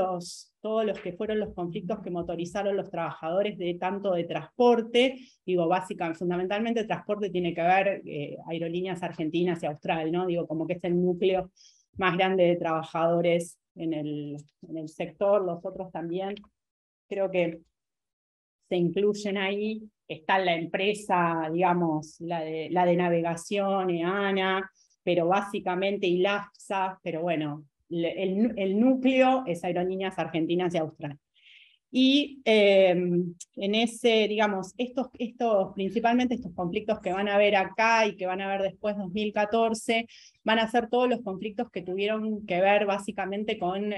todos los que fueron los conflictos que motorizaron los trabajadores tanto de transporte, digo, básicamente, fundamentalmente transporte tiene que ver Aerolíneas Argentinas y Austral, ¿no? Digo, como que es el núcleo más grande de trabajadores en el sector, los otros también, creo que se incluyen ahí. Está la empresa, digamos, la de navegación, EANA, pero básicamente ILAFSA, pero bueno, el núcleo es Aerolíneas Argentinas y Austral. Y en ese, digamos, principalmente estos conflictos que van a ver acá y que van a ver después 2014, van a ser todos los conflictos que tuvieron que ver básicamente con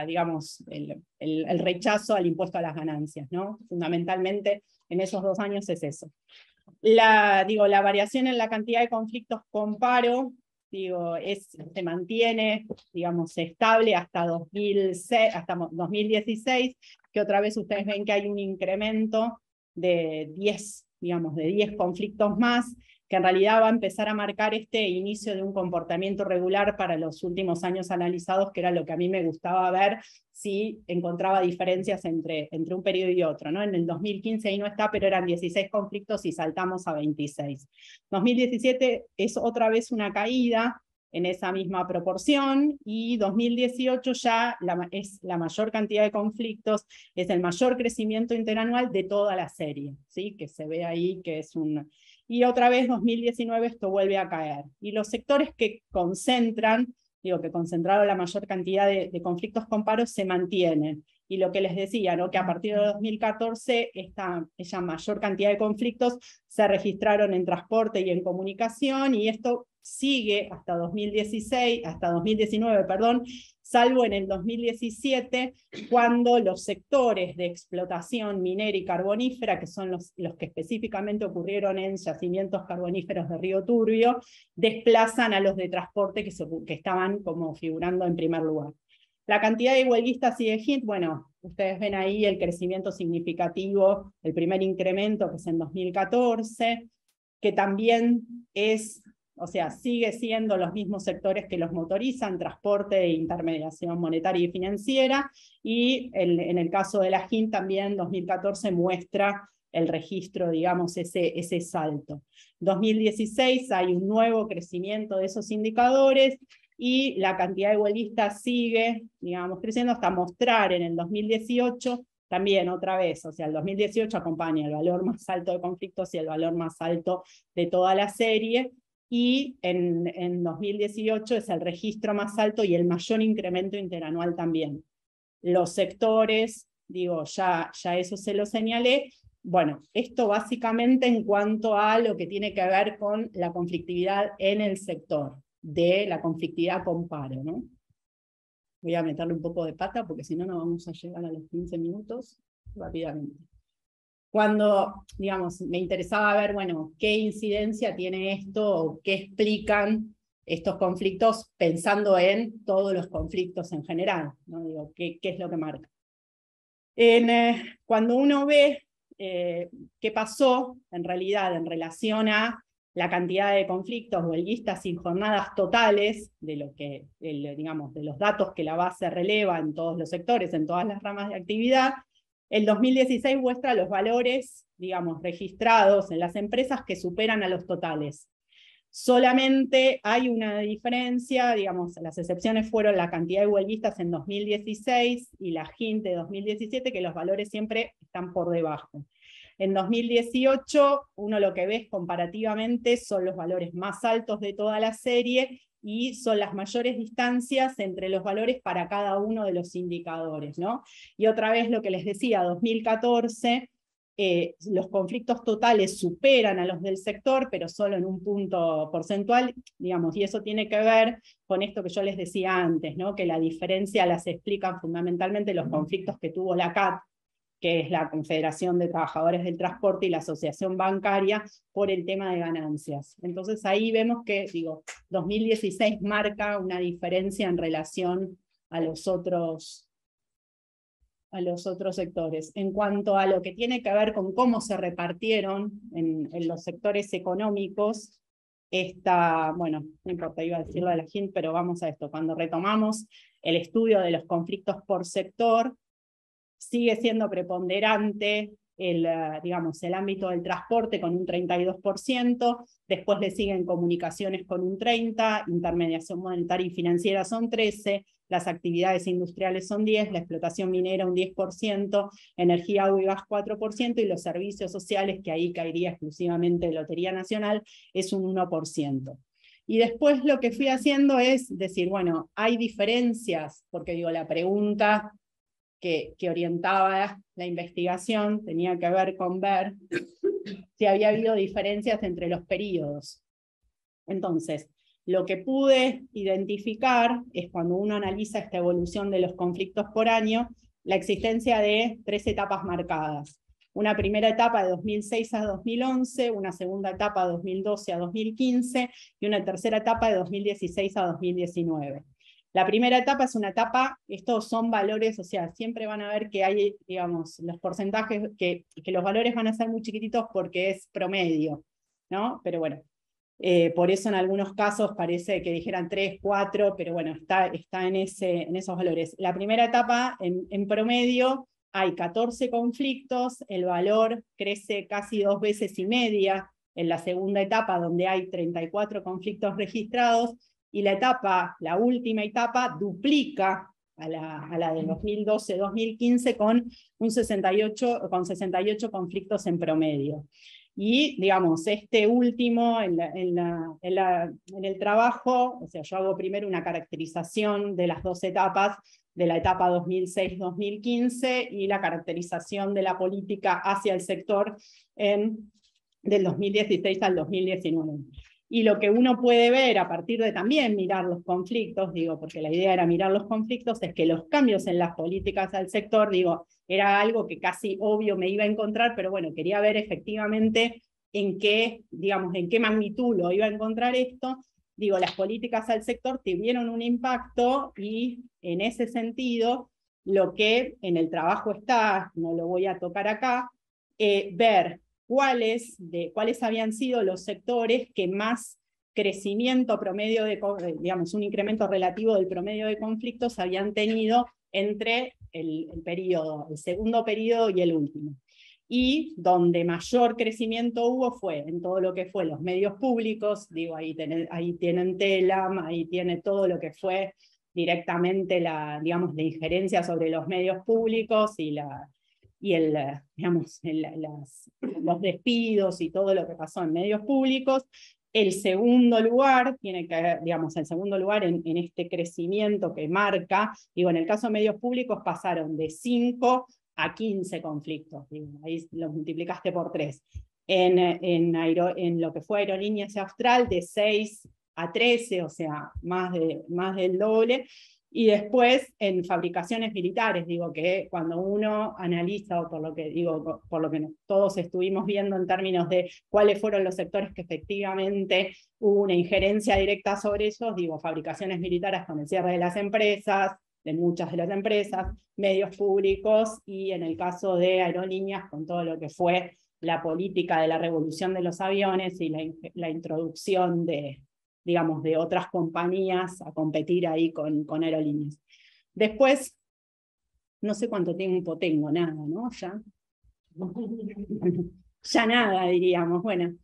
digamos, el rechazo al impuesto a las ganancias, ¿no? Fundamentalmente en esos 2 años es eso. La variación en la cantidad de conflictos con paro, se mantiene, digamos, estable hasta 2016, que otra vez ustedes ven que hay un incremento de 10 digamos, de 10 conflictos más, que en realidad va a empezar a marcar este inicio de un comportamiento regular para los últimos años analizados, que era lo que a mí me gustaba ver, si encontraba diferencias entre un periodo y otro, ¿no? En el 2015 ahí no está, pero eran 16 conflictos y saltamos a 26. 2017 es otra vez una caída en esa misma proporción, y 2018 ya es la mayor cantidad de conflictos, es el mayor crecimiento interanual de toda la serie, ¿sí? Que se ve ahí que es un... Y otra vez 2019 esto vuelve a caer. Y los sectores que concentran, que concentraron la mayor cantidad de conflictos con paro se mantienen. Y lo que les decía, ¿no? Que a partir de 2014 esa mayor cantidad de conflictos se registraron en transporte y en comunicación, y esto sigue hasta 2019, perdón, salvo en el 2017, cuando los sectores de explotación minera y carbonífera, que son los que específicamente ocurrieron en yacimientos carboníferos de Río Turbio, desplazan a los de transporte que estaban como figurando en primer lugar. La cantidad de huelguistas y de HINT, bueno, ustedes ven ahí el crecimiento significativo, el primer incremento que es en 2014, que también es, o sea, sigue siendo los mismos sectores que los motorizan, transporte e intermediación monetaria y financiera, y en el caso de la HINT también 2014 muestra el registro, digamos, ese salto. 2016 hay un nuevo crecimiento de esos indicadores, y la cantidad de huelguistas sigue, digamos, creciendo hasta mostrar en el 2018, también otra vez, o sea, el 2018 acompaña el valor más alto de conflictos y el valor más alto de toda la serie, y en 2018 es el registro más alto y el mayor incremento interanual también. Los sectores, digo, ya eso se lo señalé. Bueno, esto básicamente en cuanto a lo que tiene que ver con la conflictividad en el sector, de la conflictividad con paro, ¿no? Voy a meterle un poco de pata porque si no, no vamos a llegar a los 15 minutos rápidamente. Cuando, digamos, me interesaba ver, bueno, qué incidencia tiene esto, o qué explican estos conflictos pensando en todos los conflictos en general, ¿no? Digo, ¿qué es lo que marca? Cuando uno ve qué pasó, en realidad, en relación a la cantidad de conflictos huelguistas sin jornadas totales, de lo que, digamos, de los datos que la base releva en todos los sectores, en todas las ramas de actividad, el 2016 muestra los valores, digamos, registrados en las empresas que superan a los totales. Solamente hay una diferencia, digamos, las excepciones fueron la cantidad de huelguistas en 2016 y la HINT de 2017, que los valores siempre están por debajo. En 2018, uno lo que ve comparativamente son los valores más altos de toda la serie y son las mayores distancias entre los valores para cada uno de los indicadores, ¿no? Y otra vez lo que les decía, 2014, los conflictos totales superan a los del sector, pero solo en un punto porcentual, digamos, y eso tiene que ver con esto que yo les decía antes, ¿no? Que la diferencia las explican fundamentalmente los conflictos que tuvo la CAT, que es la Confederación de Trabajadores del Transporte, y la Asociación Bancaria, por el tema de ganancias. Entonces ahí vemos que, digo, 2016 marca una diferencia en relación a los otros sectores. En cuanto a lo que tiene que ver con cómo se repartieron en los sectores económicos, bueno, no importa, iba a decirlo de la HINT, pero vamos a esto. Cuando retomamos el estudio de los conflictos por sector, sigue siendo preponderante digamos, el ámbito del transporte con un 32%, después le siguen comunicaciones con un 30%, intermediación monetaria y financiera son 13%, las actividades industriales son 10%, la explotación minera un 10%, energía, agua y gas 4%, y los servicios sociales, que ahí caería exclusivamente Lotería Nacional, es un 1%. Y después lo que fui haciendo es decir, bueno, hay diferencias, porque digo, la pregunta que orientaba la investigación tenía que ver con ver si había habido diferencias entre los periodos. Entonces, lo que pude identificar es, cuando uno analiza esta evolución de los conflictos por año, la existencia de 3 etapas marcadas. Una primera etapa de 2006 a 2011, una segunda etapa de 2012 a 2015 y una tercera etapa de 2016 a 2019. La primera etapa es una etapa, estos son valores, o sea, siempre van a ver que hay, digamos, los porcentajes, que los valores van a ser muy chiquititos porque es promedio, ¿no? Pero bueno, por eso en algunos casos parece que dijeran 3, 4, pero bueno, está en esos valores. La primera etapa, en promedio, hay 14 conflictos, el valor crece casi 2 veces y media en la segunda etapa, donde hay 34 conflictos registrados, y la última etapa, duplica a la de 2012-2015 con 68 conflictos en promedio. Y, digamos, este último, en el trabajo, o sea, yo hago primero una caracterización de las 2 etapas, de la etapa 2006-2015 y la caracterización de la política hacia el sector del 2016 al 2019. Y lo que uno puede ver a partir de también mirar los conflictos, digo, porque la idea era mirar los conflictos, es que los cambios en las políticas al sector, digo, era algo que casi obvio me iba a encontrar, pero bueno, quería ver efectivamente en qué magnitud lo iba a encontrar esto. Digo, las políticas al sector tuvieron un impacto y en ese sentido, lo que en el trabajo está, no lo voy a tocar acá, ver cuáles habían sido los sectores que más crecimiento promedio digamos, un incremento relativo del promedio de conflictos habían tenido entre el segundo periodo y el último. Y donde mayor crecimiento hubo fue en todo lo que fue los medios públicos, digo, ahí tienen Telam, ahí tiene todo lo que fue directamente la injerencia sobre los medios públicos y los despidos y todo lo que pasó en medios públicos. El segundo lugar tiene que ver, el segundo lugar en este crecimiento que marca, digo, en el caso de medios públicos pasaron de 5 a 15 conflictos, digo, ahí lo multiplicaste por 3. En lo que fue Aerolíneas Austral, de 6 a 13, o sea, más del doble. Y después en fabricaciones militares, digo que cuando uno analiza, o por lo que todos estuvimos viendo en términos de cuáles fueron los sectores que efectivamente hubo una injerencia directa sobre ellos, digo, fabricaciones militares con el cierre de las empresas, de muchas de las empresas, medios públicos, y en el caso de aerolíneas, con todo lo que fue la política de la revolución de los aviones y la introducción de otras compañías a competir ahí con aerolíneas. Después, no sé cuánto tiempo tengo, nada, ¿no? Ya nada, diríamos, bueno.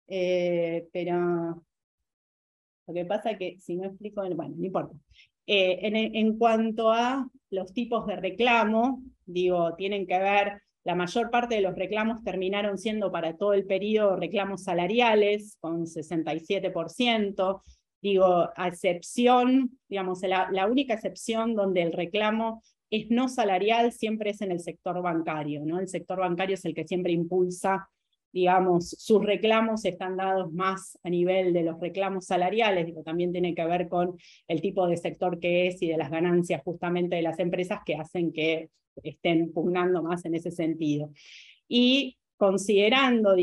Pero lo que pasa es que si no explico, bueno, no importa. En cuanto a los tipos de reclamo, digo, tienen que ver, la mayor parte de los reclamos terminaron siendo para todo el periodo reclamos salariales, con 67%, digo, a excepción, la única excepción donde el reclamo es no salarial siempre es en el sector bancario, ¿no? El sector bancario es el que siempre impulsa, sus reclamos están dados más a nivel de los reclamos salariales, digo, también tiene que ver con el tipo de sector que es y de las ganancias justamente de las empresas que hacen que estén pugnando más en ese sentido. Y considerando,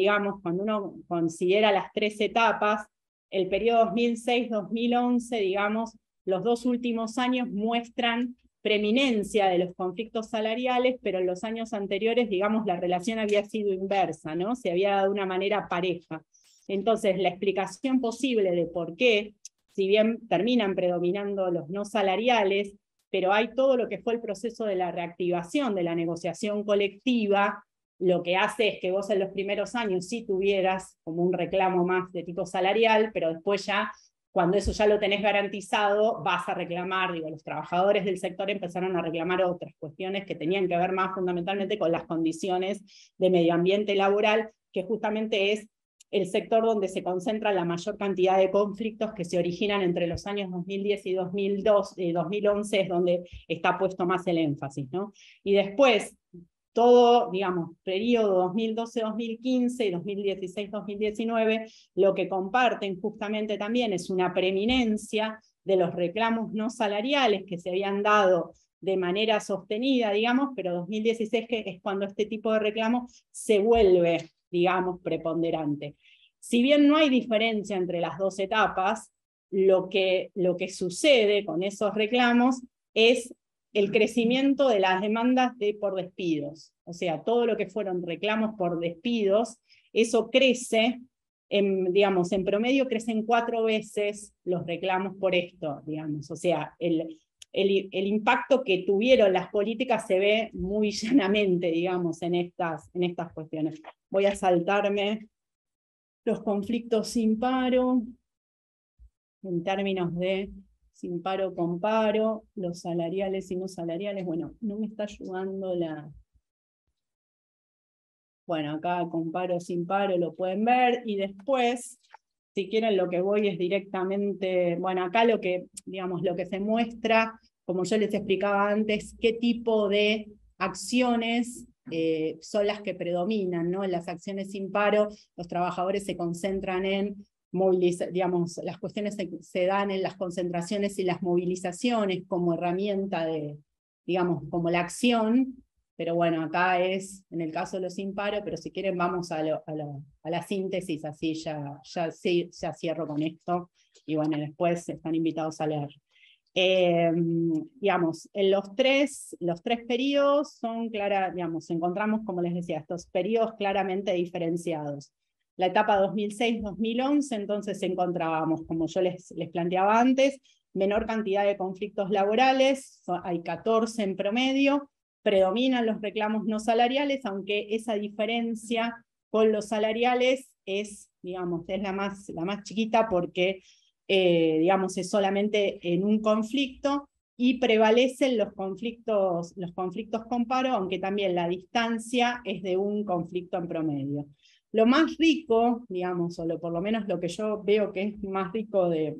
cuando uno considera las 3 etapas, el periodo 2006-2011, los 2 últimos años muestran preeminencia de los conflictos salariales, pero en los años anteriores, la relación había sido inversa, ¿no? Se había dado de una manera pareja. Entonces, la explicación posible de por qué, si bien terminan predominando los no salariales, pero hay todo lo que fue el proceso de la reactivación de la negociación colectiva, lo que hace es que vos en los primeros años sí tuvieras como un reclamo más de tipo salarial, pero después ya, cuando eso ya lo tenés garantizado, vas a reclamar, los trabajadores del sector empezaron a reclamar otras cuestiones que tenían que ver más fundamentalmente con las condiciones de medio ambiente laboral, que justamente es el sector donde se concentra la mayor cantidad de conflictos que se originan entre los años 2010 y 2011, es donde está puesto más el énfasis, ¿no? Y después, todo, periodo 2012-2015 y 2016-2019, lo que comparten justamente también es una preeminencia de los reclamos no salariales que se habían dado de manera sostenida, pero 2016 es cuando este tipo de reclamo se vuelve, preponderante. Si bien no hay diferencia entre las 2 etapas, lo que sucede con esos reclamos es el crecimiento de las demandas por despidos. O sea, todo lo que fueron reclamos por despidos, eso crece, digamos, en promedio crecen 4 veces los reclamos por esto, digamos. O sea, el impacto que tuvieron las políticas se ve muy llanamente, digamos, en estas cuestiones. Voy a saltarme los conflictos sin paro, en términos de sin paro con paro, los salariales y no salariales. Bueno, no me está ayudando la... Bueno, acá con paro sin paro lo pueden ver, y después, si quieren, lo que voy es directamente, bueno, acá lo que, digamos, lo que se muestra, como yo les explicaba antes, qué tipo de acciones son las que predominan, ¿no? En las acciones sin paro, los trabajadores se concentran en movilizar, digamos, las cuestiones se dan en las concentraciones y las movilizaciones como herramienta de, digamos, como la acción. Pero bueno, acá es, en el caso de los sin paro, pero si quieren vamos a la síntesis, así ya cierro con esto, y bueno, después están invitados a leer. Digamos, en los tres periodos son claras, digamos, encontramos, como les decía, estos periodos claramente diferenciados. La etapa 2006-2011, entonces encontrábamos, como yo les planteaba antes, menor cantidad de conflictos laborales, hay 14 en promedio, predominan los reclamos no salariales, aunque esa diferencia con los salariales es, digamos, es la más chiquita porque, digamos, es solamente en un conflicto, y prevalecen los conflictos con paro, aunque también la distancia es de un conflicto en promedio. Lo más rico, digamos, o por lo menos lo que yo veo que es más rico de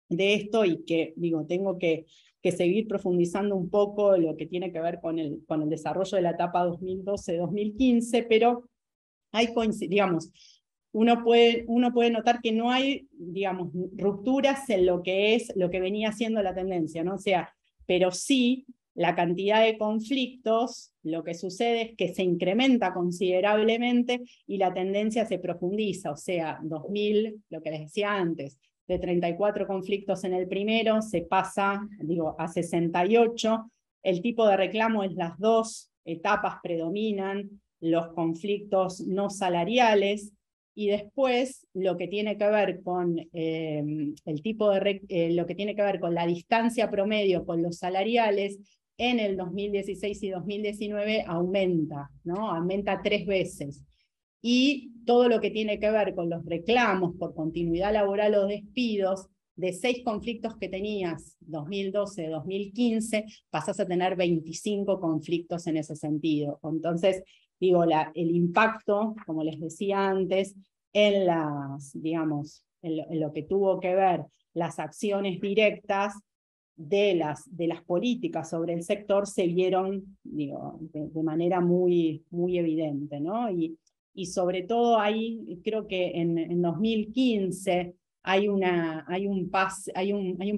esto, y que, digo, tengo que seguir profundizando un poco lo que tiene que ver con el desarrollo de la etapa 2012-2015, pero hay, digamos, uno puede notar que no hay, digamos, rupturas en lo que venía siendo la tendencia, ¿no? O sea, pero sí la cantidad de conflictos, lo que sucede es que se incrementa considerablemente y la tendencia se profundiza. O sea, 2000, lo que les decía antes, de 34 conflictos en el primero, se pasa, digo, a 68. El tipo de reclamo es las dos etapas predominan, los conflictos no salariales, y después lo que tiene que ver con el tipo de lo que tiene que ver con la distancia promedio con los salariales, en el 2016 y 2019 aumenta, ¿no? Aumenta 3 veces. Y todo lo que tiene que ver con los reclamos por continuidad laboral o despidos, de 6 conflictos que tenías 2012-2015, pasás a tener 25 conflictos en ese sentido. Entonces, digo, el impacto, como les decía antes, en digamos, en lo que tuvo que ver las acciones directas de las políticas sobre el sector se vieron, digo, de manera muy evidente, ¿no? Y sobre todo ahí, creo que en 2015 hay un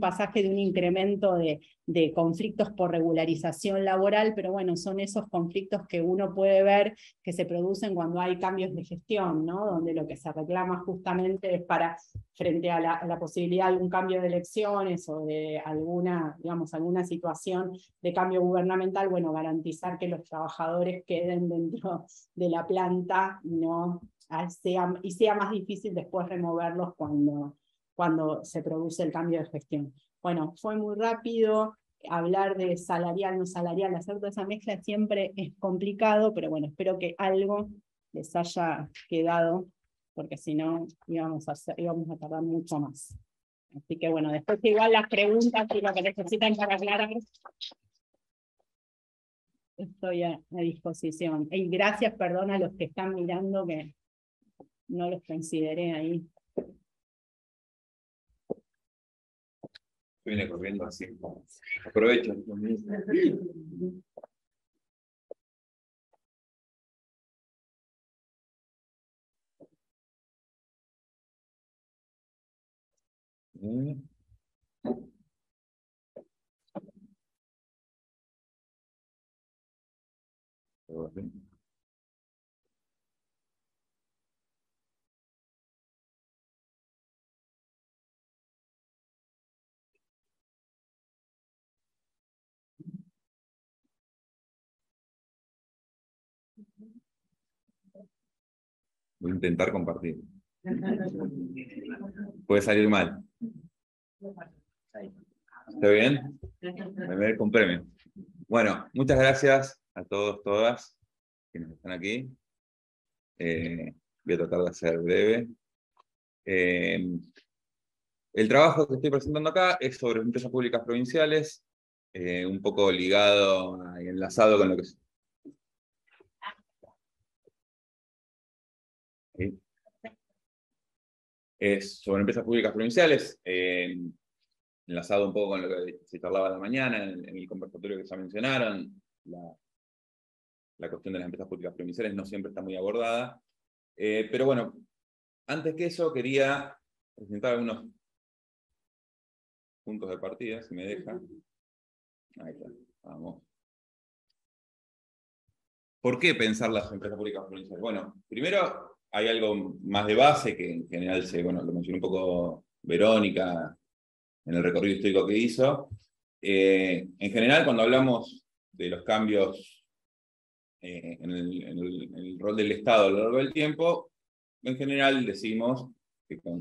pasaje de un incremento de conflictos por regularización laboral, pero bueno, son esos conflictos que uno puede ver que se producen cuando hay cambios de gestión, ¿no? Donde lo que se reclama justamente es para, frente a la posibilidad de algún cambio de elecciones o de alguna situación de cambio gubernamental, bueno, garantizar que los trabajadores queden dentro de la planta y sea más difícil después removerlos cuando se produce el cambio de gestión. Bueno, fue muy rápido. Hablar de salarial, no salarial, hacer toda esa mezcla siempre es complicado, pero bueno, espero que algo les haya quedado, porque si no íbamos a tardar mucho más. Así que bueno, después igual las preguntas y lo que necesitan para aclarar, estoy a disposición. Y gracias, perdón a los que están mirando que no los consideré ahí. Viene corriendo así. Aprovecho. Voy a intentar compartir. Puede salir mal. ¿Está bien? Me voy a ver con premio. Bueno, muchas gracias a todos, todas, quienes están aquí. Voy a tratar de ser breve. El trabajo que estoy presentando acá es sobre empresas públicas provinciales, un poco ligado y enlazado con lo que es. ¿Sí? Es sobre empresas públicas provinciales, enlazado un poco con lo que se charlaba la mañana en el conversatorio que ya mencionaron. La cuestión de las empresas públicas provinciales no siempre está muy abordada. Pero bueno, antes que eso quería presentar algunos puntos de partida, si me deja. Ahí está, vamos. ¿Por qué pensar las empresas públicas provinciales? Bueno, primero hay algo más de base que en general lo mencionó un poco Verónica en el recorrido histórico que hizo. En general, cuando hablamos de los cambios en el rol del Estado a lo largo del tiempo, en general decimos que con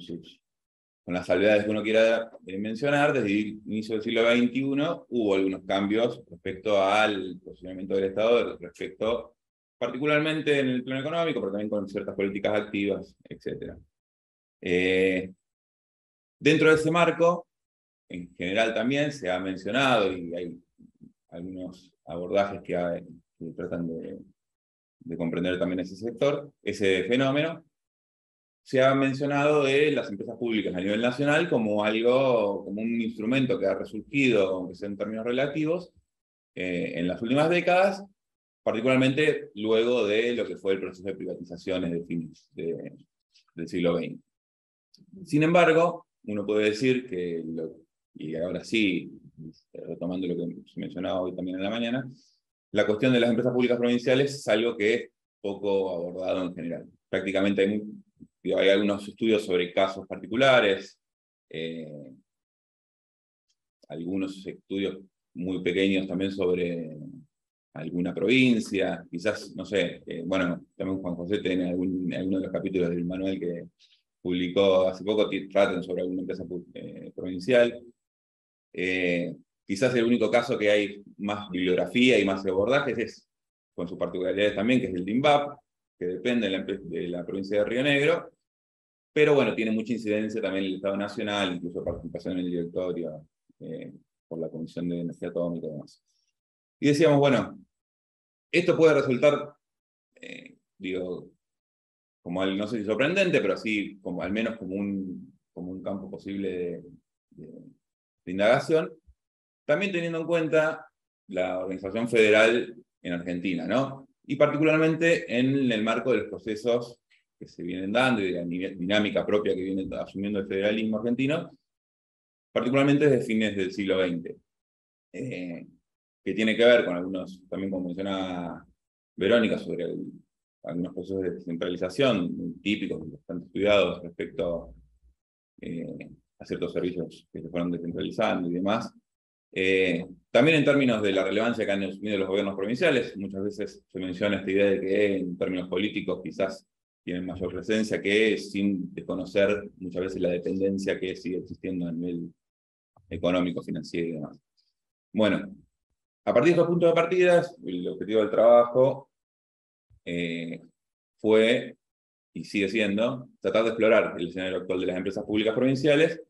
las salvedades que uno quiera mencionar, desde el inicio del siglo XXI hubo algunos cambios respecto al posicionamiento del Estado, particularmente en el plano económico, pero también con ciertas políticas activas, etc. Dentro de ese marco, en general también se ha mencionado, y hay algunos abordajes que tratan de comprender también ese sector, ese fenómeno. Se ha mencionado de las empresas públicas a nivel nacional como un instrumento que ha resurgido, aunque sea en términos relativos, en las últimas décadas, particularmente luego de lo que fue el proceso de privatizaciones de fines del siglo XX. Sin embargo, uno puede decir que, y ahora sí, retomando lo que se mencionaba hoy también en la mañana, la cuestión de las empresas públicas provinciales es algo que es poco abordado en general. Prácticamente hay algunos estudios sobre casos particulares, algunos estudios muy pequeños también sobre alguna provincia, quizás, no sé, bueno, también Juan José tiene alguno de los capítulos del manual que publicó hace poco, tratan sobre alguna empresa provincial. Quizás el único caso que hay más bibliografía y más abordajes es, con sus particularidades también, que es el de INVAP, que depende de la provincia de Río Negro, pero bueno, tiene mucha incidencia también en el Estado Nacional, incluso participación en el directorio por la Comisión de Energía Atómica y demás. Y decíamos, bueno, esto puede resultar, como no sé si sorprendente, pero sí, como, al menos como un campo posible de indagación, también teniendo en cuenta la organización federal en Argentina, ¿no? Y particularmente en el marco de los procesos que se vienen dando y de la dinámica propia que viene asumiendo el federalismo argentino, particularmente desde fines del siglo XX, que tiene que ver con algunos, también como mencionaba Verónica, sobre algunos procesos de descentralización muy típicos, bastante estudiados respecto a ciertos servicios que se fueron descentralizando y demás. También en términos de la relevancia que han asumido los gobiernos provinciales, muchas veces se menciona esta idea de que en términos políticos quizás tienen mayor presencia, que sin desconocer muchas veces la dependencia que sigue existiendo a nivel económico, financiero y demás. Bueno, a partir de estos puntos de partida, el objetivo del trabajo fue, y sigue siendo, tratar de explorar el escenario actual de las empresas públicas provinciales,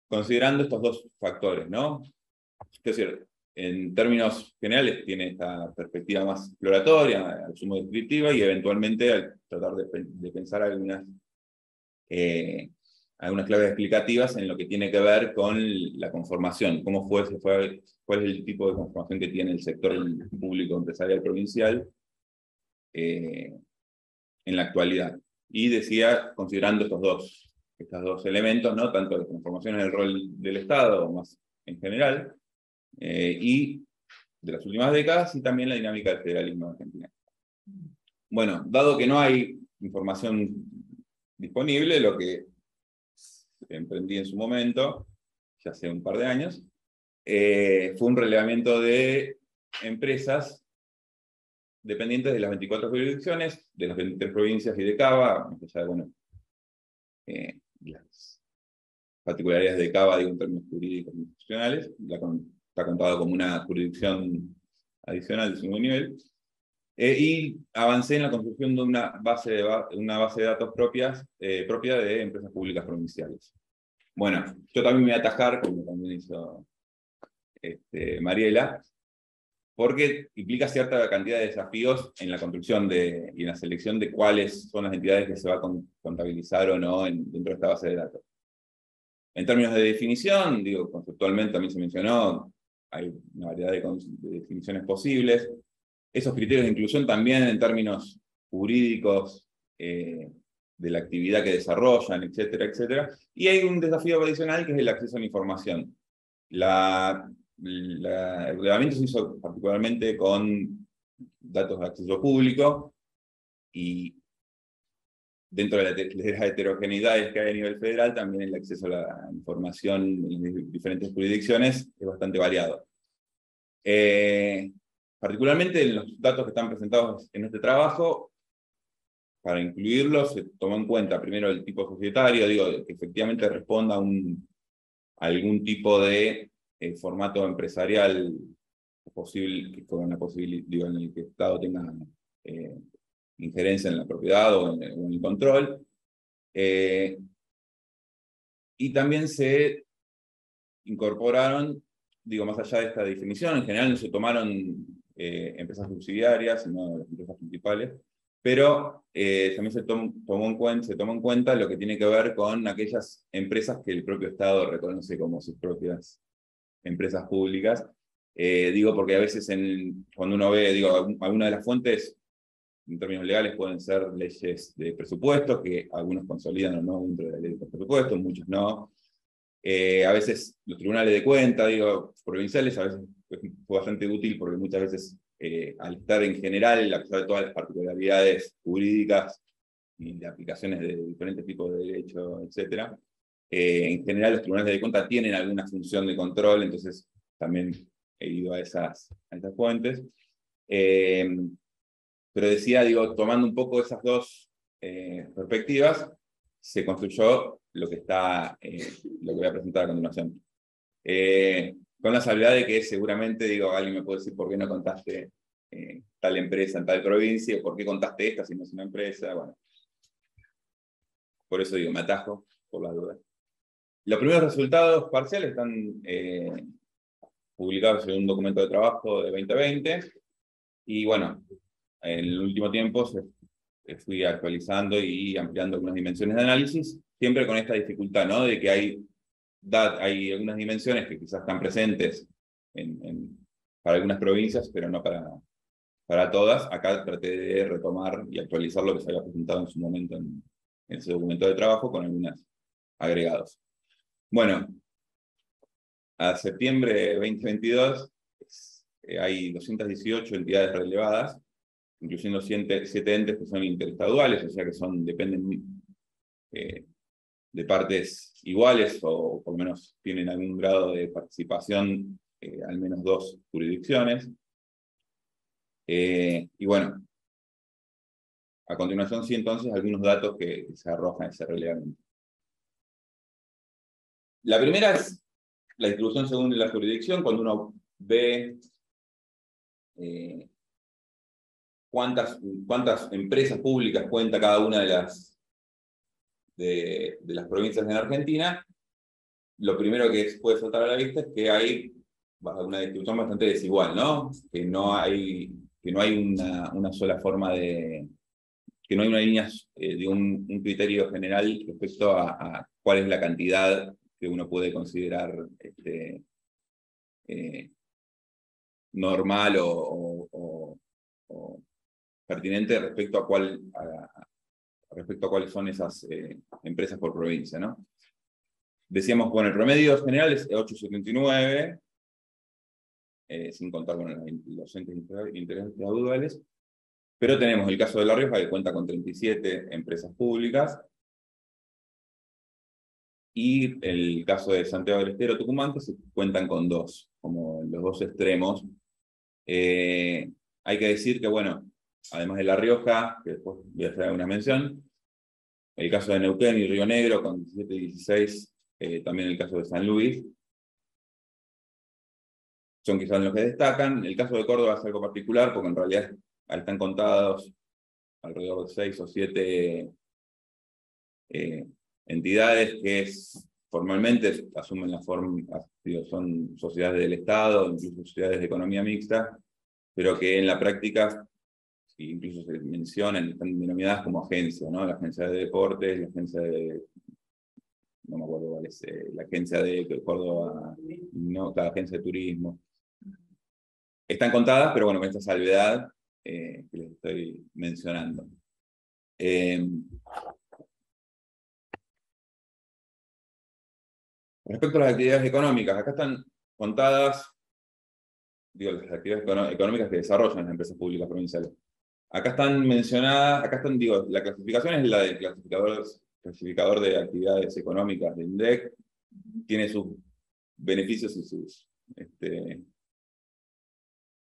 considerando estos dos factores, ¿no? Es decir, en términos generales tiene esta perspectiva más exploratoria, al sumo descriptiva, y eventualmente al tratar de pensar algunas claves explicativas en lo que tiene que ver con la conformación, cuál es el tipo de conformación que tiene el sector público empresarial provincial en la actualidad. Y decía, considerando estos dos elementos, ¿no? Tanto la conformación en el rol del Estado, más en general, y de las últimas décadas, y también la dinámica del federalismo en Argentina. Bueno, dado que no hay información disponible, lo que emprendí en su momento, ya hace un par de años, fue un relevamiento de empresas dependientes de las 24 jurisdicciones, de las 23 provincias y de Cava, más allá de, bueno, las particularidades de Cava, digo, en términos jurídicos y institucionales, está contado como una jurisdicción adicional de segundo nivel, y avancé en la construcción de una base de datos propia de empresas públicas provinciales. Bueno, yo también me voy a atajar, como también hizo Mariela, porque implica cierta cantidad de desafíos en la construcción y en la selección de cuáles son las entidades que se va a contabilizar o no dentro de esta base de datos. En términos de definición, digo, conceptualmente también se mencionó, hay una variedad de definiciones posibles. Esos criterios de inclusión también en términos jurídicos, de la actividad que desarrollan, etcétera, etcétera. Y hay un desafío adicional que es el acceso a la información. El reglamento se hizo particularmente con datos de acceso público, y dentro de las heterogeneidades que hay a nivel federal, también el acceso a la información en diferentes jurisdicciones es bastante variado. Particularmente en los datos que están presentados en este trabajo, para incluirlos se tomó en cuenta primero el tipo societario, digo, que efectivamente responda a algún tipo de formato empresarial posible, con la posibilidad, digo, en el que el Estado tenga injerencia en la propiedad o en el control. Y también se incorporaron, digo, más allá de esta definición, en general no se tomaron empresas subsidiarias, sino las empresas principales, pero también se tomó en cuenta lo que tiene que ver con aquellas empresas que el propio Estado reconoce como sus propias empresas públicas. Digo, porque a veces cuando uno ve, digo, alguna de las fuentes, en términos legales, pueden ser leyes de presupuesto, que algunos consolidan o no dentro de la ley de presupuesto, muchos no. A veces los tribunales de cuenta, digo, provinciales, a veces fue bastante útil porque muchas veces, al estar en general, a pesar de todas las particularidades jurídicas y de aplicaciones de diferentes tipos de derecho, etc., en general los tribunales de cuenta tienen alguna función de control, entonces también he ido a esas fuentes. Pero decía, digo, tomando un poco esas dos perspectivas, se construyó lo que voy a presentar a continuación. Con la salvedad de que seguramente, digo, alguien me puede decir por qué no contaste tal empresa en tal provincia, o por qué contaste esta si no es una empresa. Bueno, por eso digo, me atajo por las dudas. Los primeros resultados parciales están publicados en un documento de trabajo de 2020, y bueno, en el último tiempo fui actualizando y ampliando algunas dimensiones de análisis, siempre con esta dificultad, ¿no? De que hay algunas dimensiones que quizás están presentes para algunas provincias, pero no para todas. Acá traté de retomar y actualizar lo que se había presentado en su momento en ese documento de trabajo con algunos agregados. Bueno, a septiembre de 2022 hay 218 entidades relevadas, incluyendo 7 entes que son interestaduales, o sea que dependen de partes iguales, o por lo menos tienen algún grado de participación, al menos 2 jurisdicciones. Y bueno, a continuación sí, entonces, algunos datos que se arrojan ese relevamiento. La primera es la distribución según la jurisdicción, cuando uno ve cuántas empresas públicas cuenta cada una de las provincias en Argentina. Lo primero que puede saltar a la vista es que hay una distribución bastante desigual, ¿no? Que no hay una sola forma que no hay una línea de un criterio general respecto a cuál es la cantidad que uno puede considerar normal o pertinente respecto a cuáles son esas empresas por provincia, ¿no? Decíamos, bueno, el promedio general es 8,79, sin contar con los entes individuales, pero tenemos el caso de La Rioja, que cuenta con 37 empresas públicas, y el caso de Santiago del Estero, Tucumán, que se cuentan con 2, como los 2 extremos. Hay que decir que, bueno, además de La Rioja, que después voy a hacer alguna mención, el caso de Neuquén y Río Negro con 17 y 16, también el caso de San Luis, son quizás los que destacan. El caso de Córdoba es algo particular, porque en realidad ahí están contados alrededor de 6 o 7 entidades que formalmente asumen la forma, son sociedades del Estado, incluso sociedades de economía mixta, pero que en la práctica, incluso se mencionan, están denominadas como agencias, ¿no? La agencia de deportes, la agencia de... no me acuerdo cuál es, la agencia de Córdoba, no, la agencia de turismo. Están contadas, pero bueno, con esta salvedad que les estoy mencionando. Respecto a las actividades económicas, acá están contadas, digo, las actividades económicas que desarrollan las empresas públicas provinciales. Acá están mencionadas, digo, la clasificación es la del clasificador de actividades económicas del INDEC, tiene sus beneficios y sus,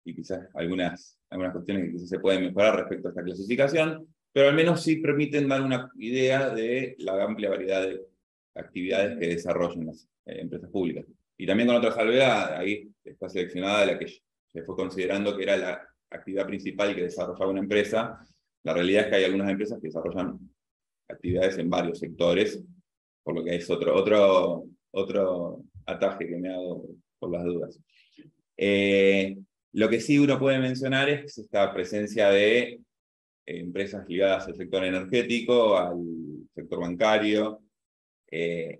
y quizás algunas cuestiones que quizás se pueden mejorar respecto a esta clasificación, pero al menos sí permiten dar una idea de la amplia variedad de actividades que desarrollan las empresas públicas. Y también con otra salvedad, ahí está seleccionada la que se fue considerando que era la actividad principal que desarrollaba una empresa. La realidad es que hay algunas empresas que desarrollan actividades en varios sectores, por lo que es otro ataje que me hago por las dudas. Lo que sí uno puede mencionar es esta presencia de empresas ligadas al sector energético, al sector bancario, en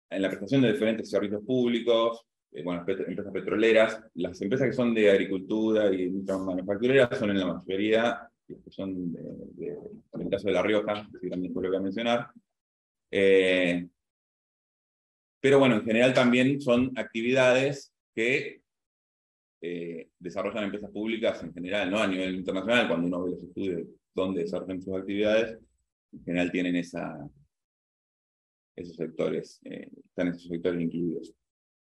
la prestación de diferentes servicios públicos, bueno, empresas petroleras. Las empresas que son de agricultura y manufactureras son en la mayoría, que son en el caso de La Rioja, que también fue lo que voy a mencionar. Pero bueno, en general también son actividades que desarrollan empresas públicas en general, ¿no? A nivel internacional, cuando uno ve los estudios de dónde desarrollan sus actividades, en general tienen esos sectores, están esos sectores incluidos.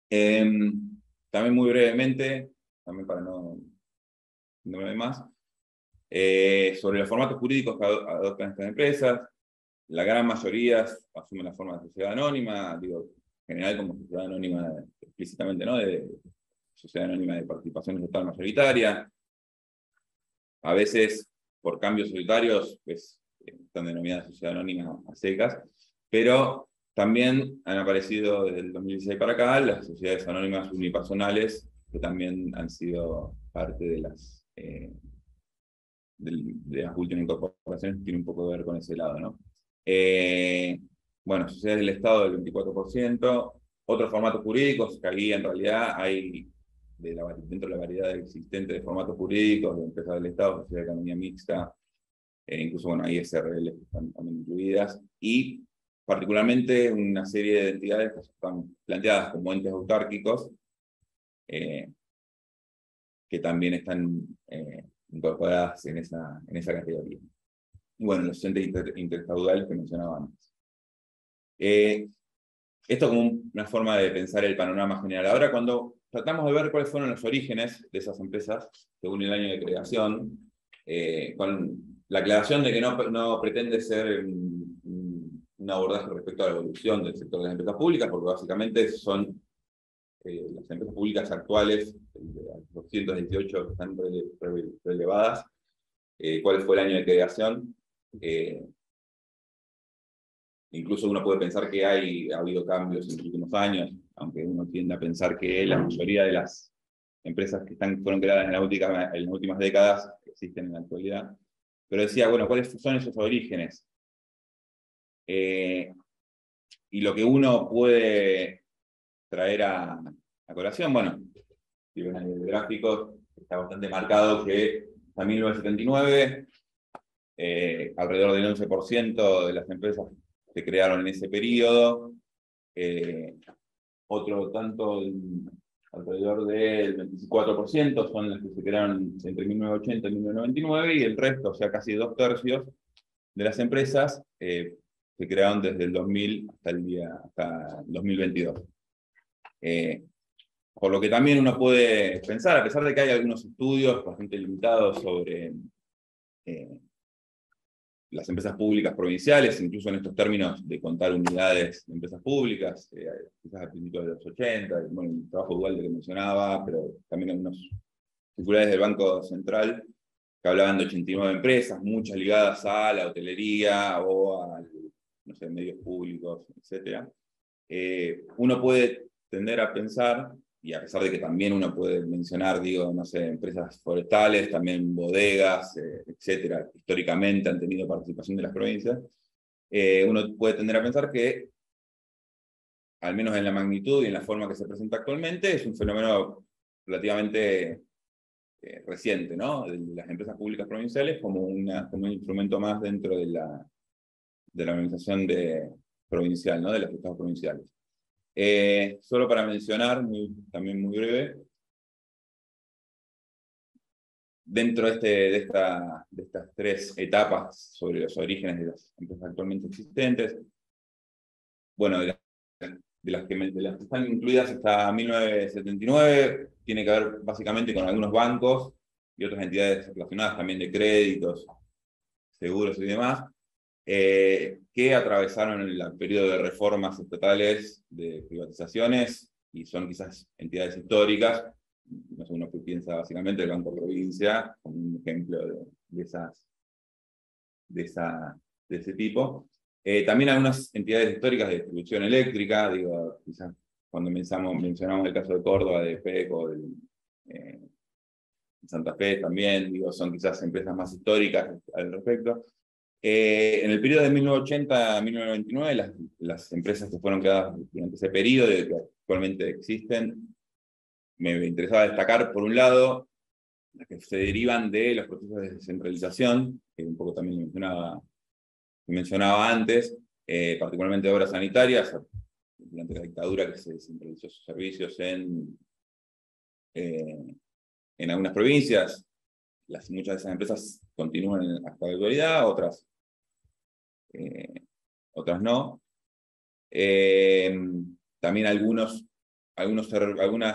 También muy brevemente, también para no ver más, sobre los formatos jurídicos que adoptan estas empresas, la gran mayoría asumen la forma de sociedad anónima, digo, en general como sociedad anónima explícitamente, ¿no? De sociedad anónima de participación estatal mayoritaria. A veces, por cambios solitarios, pues, están denominadas sociedad anónima a secas, pero también han aparecido desde el 2016 para acá las sociedades anónimas unipersonales, que también han sido parte de las últimas incorporaciones, que tiene un poco que ver con ese lado, ¿no? Bueno, sociedades del Estado del 24%, otros formatos jurídicos, que ahí en realidad hay, dentro de la variedad existente de formatos jurídicos, de empresas del Estado, sociedad de economía mixta, incluso, bueno, hay SRL que están también incluidas, y particularmente una serie de entidades que están planteadas como entes autárquicos, que también están incorporadas en esa categoría. Y bueno, los entes interestaudales que mencionaba antes. Esto como una forma de pensar el panorama general. Ahora, cuando tratamos de ver cuáles fueron los orígenes de esas empresas, según el año de creación, con la aclaración de que no pretende ser un abordaje respecto a la evolución del sector de las empresas públicas, porque básicamente son las empresas públicas actuales, las 218 que están relevadas, cuál fue el año de creación. Incluso uno puede pensar que ha habido cambios en los últimos años, aunque uno tiende a pensar que la mayoría de las empresas que fueron creadas en las últimas décadas existen en la actualidad. Pero decía, bueno, ¿cuáles son esos orígenes? Y lo que uno puede traer a colación, bueno, si ven en el gráfico, está bastante marcado que hasta 1979, alrededor del 11% de las empresas se crearon en ese periodo, otro tanto, alrededor del 24% son las que se crearon entre 1980 y 1999, y el resto, o sea, casi 2/3 de las empresas, se crearon desde el 2000 hasta el 2022. Por lo que también uno puede pensar, a pesar de que hay algunos estudios bastante limitados sobre las empresas públicas provinciales, incluso en estos términos de contar unidades de empresas públicas, quizás a principios de los 80, bueno, el trabajo dual de que mencionaba, pero también algunos circulares del Banco Central que hablaban de 89 empresas, muchas ligadas a la hotelería o a, no sé, medios públicos, etc. Uno puede tender a pensar, y a pesar de que también uno puede mencionar, digo, no sé, empresas forestales, también bodegas, etcétera, históricamente han tenido participación de las provincias, uno puede tender a pensar que, al menos en la magnitud y en la forma que se presenta actualmente, es un fenómeno relativamente reciente, ¿no? De las empresas públicas provinciales como un instrumento más dentro de la organización provincial, ¿no? De los estados provinciales. Solo para mencionar, también muy breve, dentro de estas tres etapas sobre los orígenes de las empresas actualmente existentes, bueno, de las que están incluidas hasta 1979, tiene que ver básicamente con algunos bancos y otras entidades relacionadas también de créditos, seguros y demás, que atravesaron el periodo de reformas estatales, de privatizaciones, y son quizás entidades históricas. No sé, uno que piensa básicamente el Banco Provincia, como un ejemplo de ese tipo. También algunas entidades históricas de distribución eléctrica, digo, quizás cuando mencionamos el caso de Córdoba, de PECO, Santa Fe también, digo, son quizás empresas más históricas al respecto. En el periodo de 1980 a 1929, las empresas que fueron creadas durante ese periodo, que actualmente existen, me interesaba destacar, por un lado, las que se derivan de los procesos de descentralización, que un poco también mencionaba antes, particularmente obras sanitarias, durante la dictadura que se descentralizó sus servicios en algunas provincias. Muchas de esas empresas continúan hasta la actualidad, otras no. También algunas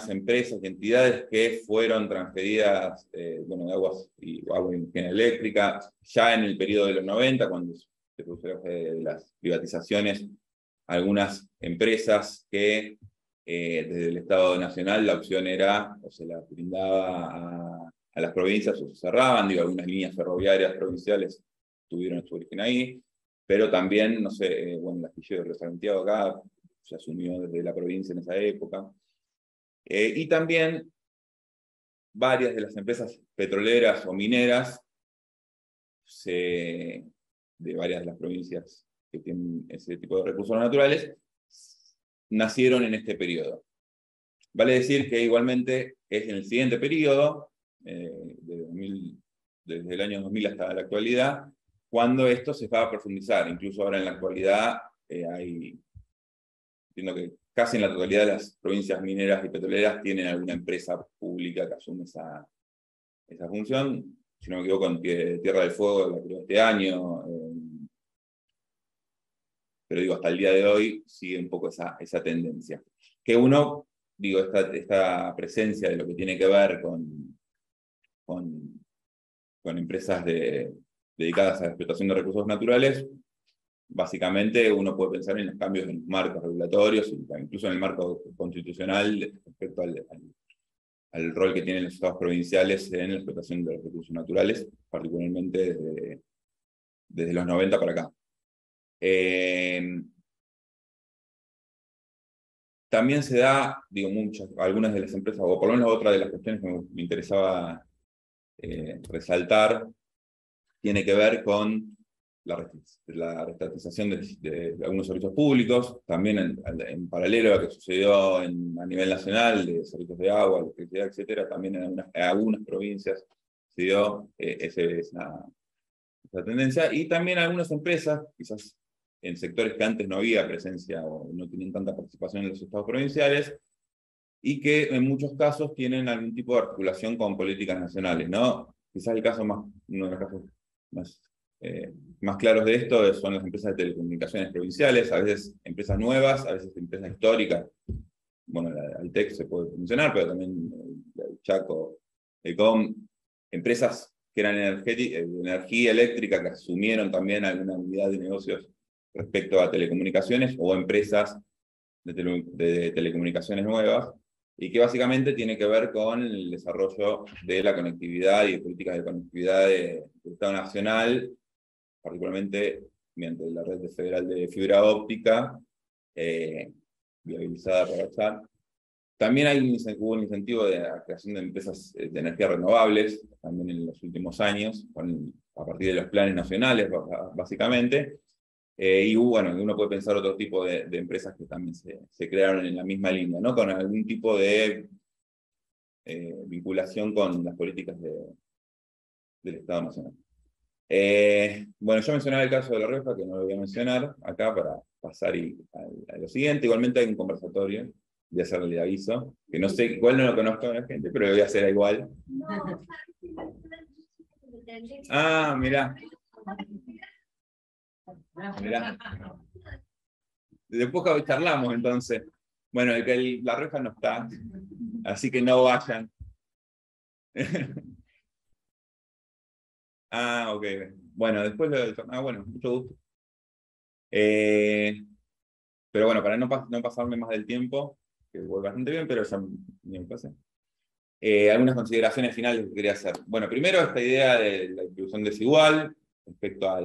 empresas y entidades que fueron transferidas, bueno, de agua y energía eléctrica, ya en el periodo de los 90, cuando se produjeron las privatizaciones, algunas empresas que desde el Estado Nacional la opción era, o se la brindaba a las provincias, o se cerraban, digo, algunas líneas ferroviarias provinciales tuvieron su origen ahí, pero también, no sé, bueno, el astillero de Río Santiago acá se asumió desde la provincia en esa época. Y también varias de las empresas petroleras o mineras de varias de las provincias que tienen ese tipo de recursos naturales, nacieron en este periodo. Vale decir que igualmente es en el siguiente periodo, desde el año 2000 hasta la actualidad, cuando esto se va a profundizar. Incluso ahora en la actualidad entiendo que casi en la totalidad de las provincias mineras y petroleras tienen alguna empresa pública que asume esa función. Si no me equivoco, en Tierra del Fuego la creó este año, pero digo, hasta el día de hoy sigue un poco esa tendencia. Que uno, digo, esta presencia de lo que tiene que ver con empresas dedicadas a la explotación de recursos naturales, básicamente uno puede pensar en los cambios en los marcos regulatorios, incluso en el marco constitucional respecto al rol que tienen los estados provinciales en la explotación de los recursos naturales, particularmente desde los 90 para acá. También se da, digo, algunas de las empresas, o por lo menos otra de las cuestiones que me interesaba resaltar, tiene que ver con la reestatización de algunos servicios públicos, también en paralelo a lo que sucedió a nivel nacional, de servicios de agua, electricidad, etcétera, también en algunas provincias se dio esa tendencia, y también algunas empresas, quizás en sectores que antes no había presencia o no tenían tanta participación en los estados provinciales, y que en muchos casos tienen algún tipo de articulación con políticas nacionales, ¿no? Quizás uno de los casos más claros de esto son las empresas de telecomunicaciones provinciales, a veces empresas nuevas, a veces empresas históricas, bueno, la Altec se puede mencionar, pero también el Chaco, Ecom, empresas que eran energía eléctrica, que asumieron también alguna unidad de negocios respecto a telecomunicaciones, o empresas de telecomunicaciones nuevas, y que básicamente tiene que ver con el desarrollo de la conectividad y de políticas de conectividad del Estado Nacional, particularmente mediante la red federal de fibra óptica, viabilizada por ACHAR. También hubo un incentivo de la creación de empresas de energías renovables, también en los últimos años, a partir de los planes nacionales, básicamente. Y bueno, uno puede pensar otro tipo de empresas que también se crearon en la misma línea, ¿no? Con algún tipo de vinculación con las políticas del Estado Nacional. Bueno, yo mencionaba el caso de La Rioja, que no lo voy a mencionar acá para pasar a lo siguiente. Igualmente hay un conversatorio, voy a hacerle el aviso, que no sé, igual no lo conozco a la gente, pero lo voy a hacer igual. Ah, mirá. Mirá. Después charlamos entonces. Bueno, La Rioja no está, así que no vayan. Ah, ok. Bueno, después bueno, mucho gusto. Pero bueno, para no pasarme más del tiempo, que voy bastante bien, pero ya me pasé. Algunas consideraciones finales que quería hacer. Bueno, primero esta idea de la distribución desigual respecto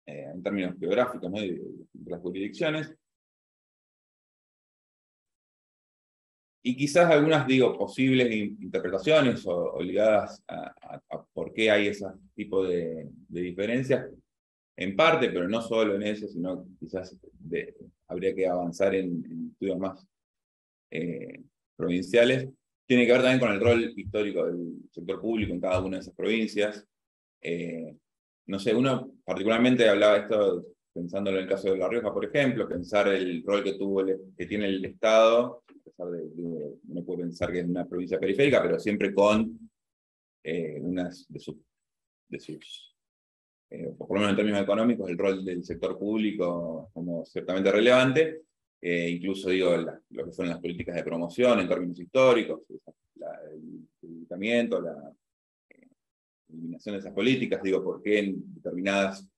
en términos geográficos, ¿no? de las jurisdicciones. Y quizás algunas, posibles interpretaciones o ligadas a por qué hay ese tipo de diferencias, en parte, pero no solo en eso, sino quizás habría que avanzar en estudios más provinciales. Tiene que ver también con el rol histórico del sector público en cada una de esas provincias. No sé, uno particularmente hablaba esto, pensándolo en el caso de La Rioja, por ejemplo, pensar el rol que tiene el Estado, a pesar de uno puede pensar que es una provincia periférica, pero siempre con unas de sus por lo menos en términos económicos, el rol del sector público como ciertamente relevante, incluso lo que fueron las políticas de promoción en términos históricos, el debilitamiento, la eliminación de esas políticas, por qué en determinadas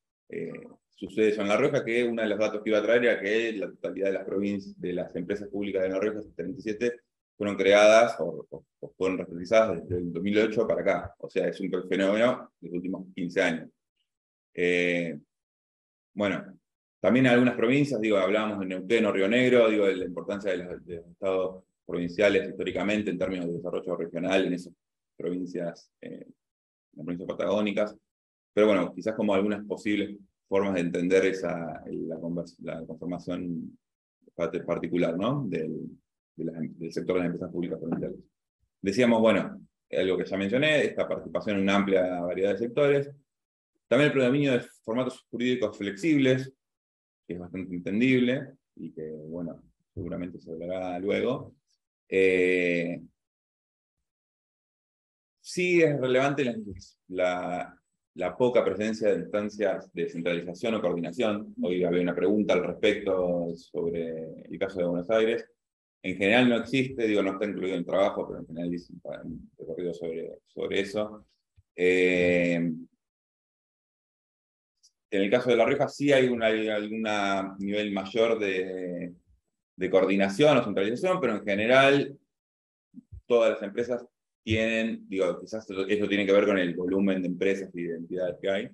sucede eso en La Rioja, que uno de los datos que iba a traer era que la totalidad de las provincias, de las empresas públicas de La Rioja, 37, fueron creadas o fueron referenciadas desde el 2008 para acá. O sea, es un fenómeno de los últimos 15 años. Bueno, también en algunas provincias, hablábamos de Neuquén o Río Negro, de la importancia de los estados provinciales históricamente en términos de desarrollo regional en esas provincias, las provincias patagónicas, pero bueno, quizás como algunas posibles formas de entender la conformación particular, ¿no? del sector de las empresas públicas provinciales. Decíamos, bueno, algo que ya mencioné, esta participación en una amplia variedad de sectores. También el predominio de formatos jurídicos flexibles, que es bastante entendible, y que, bueno, seguramente se hablará luego. Sí es relevante la poca presencia de instancias de centralización o coordinación. Hoy había una pregunta al respecto sobre el caso de Buenos Aires. En general no existe, no está incluido en el trabajo, pero en general dice un recorrido sobre eso. En el caso de La Rioja sí hay algún nivel mayor de coordinación o centralización, pero en general todas las empresas tienen, quizás eso tiene que ver con el volumen de empresas y de entidades que hay,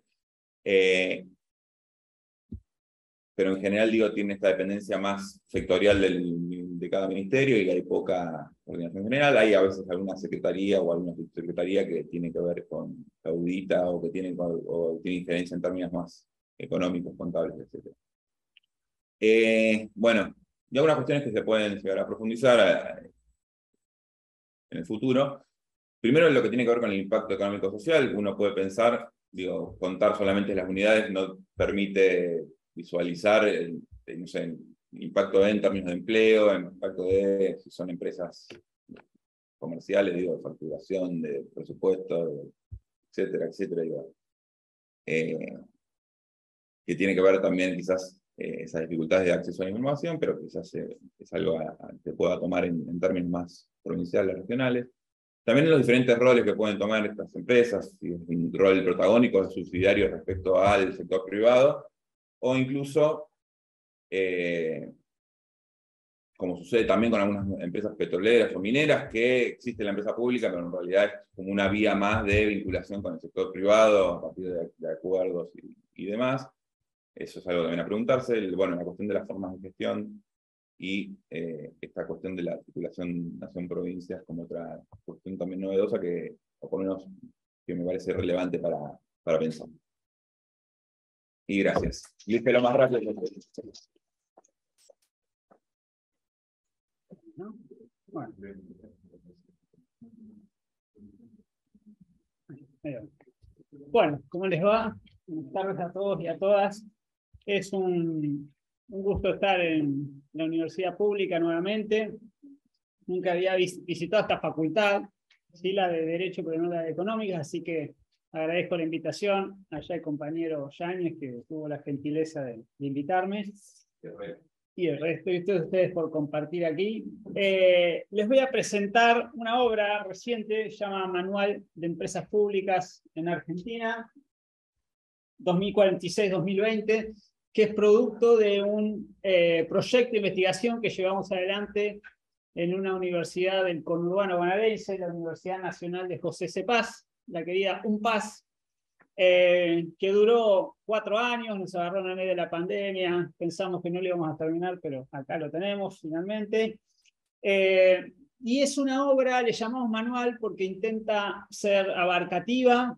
pero en general tiene esta dependencia más sectorial de cada ministerio y hay poca coordinación general. Hay a veces alguna secretaría o alguna subsecretaría que tiene que ver con audita o que tiene injerencia en términos más económicos, contables, etc. Bueno, y algunas cuestiones que se pueden llegar a profundizar en el futuro. Primero, lo que tiene que ver con el impacto económico-social. Uno puede pensar, contar solamente las unidades no permite visualizar el impacto en términos de empleo, el impacto si son empresas comerciales, de facturación, de presupuesto, etcétera, etcétera. Que tiene que ver también quizás esas dificultades de acceso a la información, pero quizás es algo a se pueda tomar en términos más provinciales, regionales. También en los diferentes roles que pueden tomar estas empresas, si es un rol protagónico de subsidiario respecto al sector privado, o incluso, como sucede también con algunas empresas petroleras o mineras, que existe la empresa pública, pero en realidad es como una vía más de vinculación con el sector privado, a partir de acuerdos y demás. Eso es algo también a preguntarse. Bueno, la cuestión de las formas de gestión y esta cuestión de la articulación nación-provincias como otra cuestión también novedosa que, o por lo menos, que me parece relevante para pensar. Y gracias. Y lo más rápido. Bueno, ¿cómo les va? Buenas tardes a todos y a todas. Es un gusto estar en la universidad pública nuevamente. Nunca había visitado esta facultad, sí la de Derecho, pero no la de Económicas, así que agradezco la invitación allá el compañero Yáñez, que tuvo la gentileza de invitarme. Y el resto de ustedes por compartir aquí. Les voy a presentar una obra reciente, se llama Manual de Empresas Públicas en Argentina, 2046-2020, que es producto de un proyecto de investigación que llevamos adelante en una universidad del conurbano bonaerense, la Universidad Nacional de José C. Paz, la querida UNPAS, que duró 4 años, nos agarró en el medio de la pandemia, pensamos que no lo íbamos a terminar, pero acá lo tenemos finalmente. Y es una obra, le llamamos manual, porque intenta ser abarcativa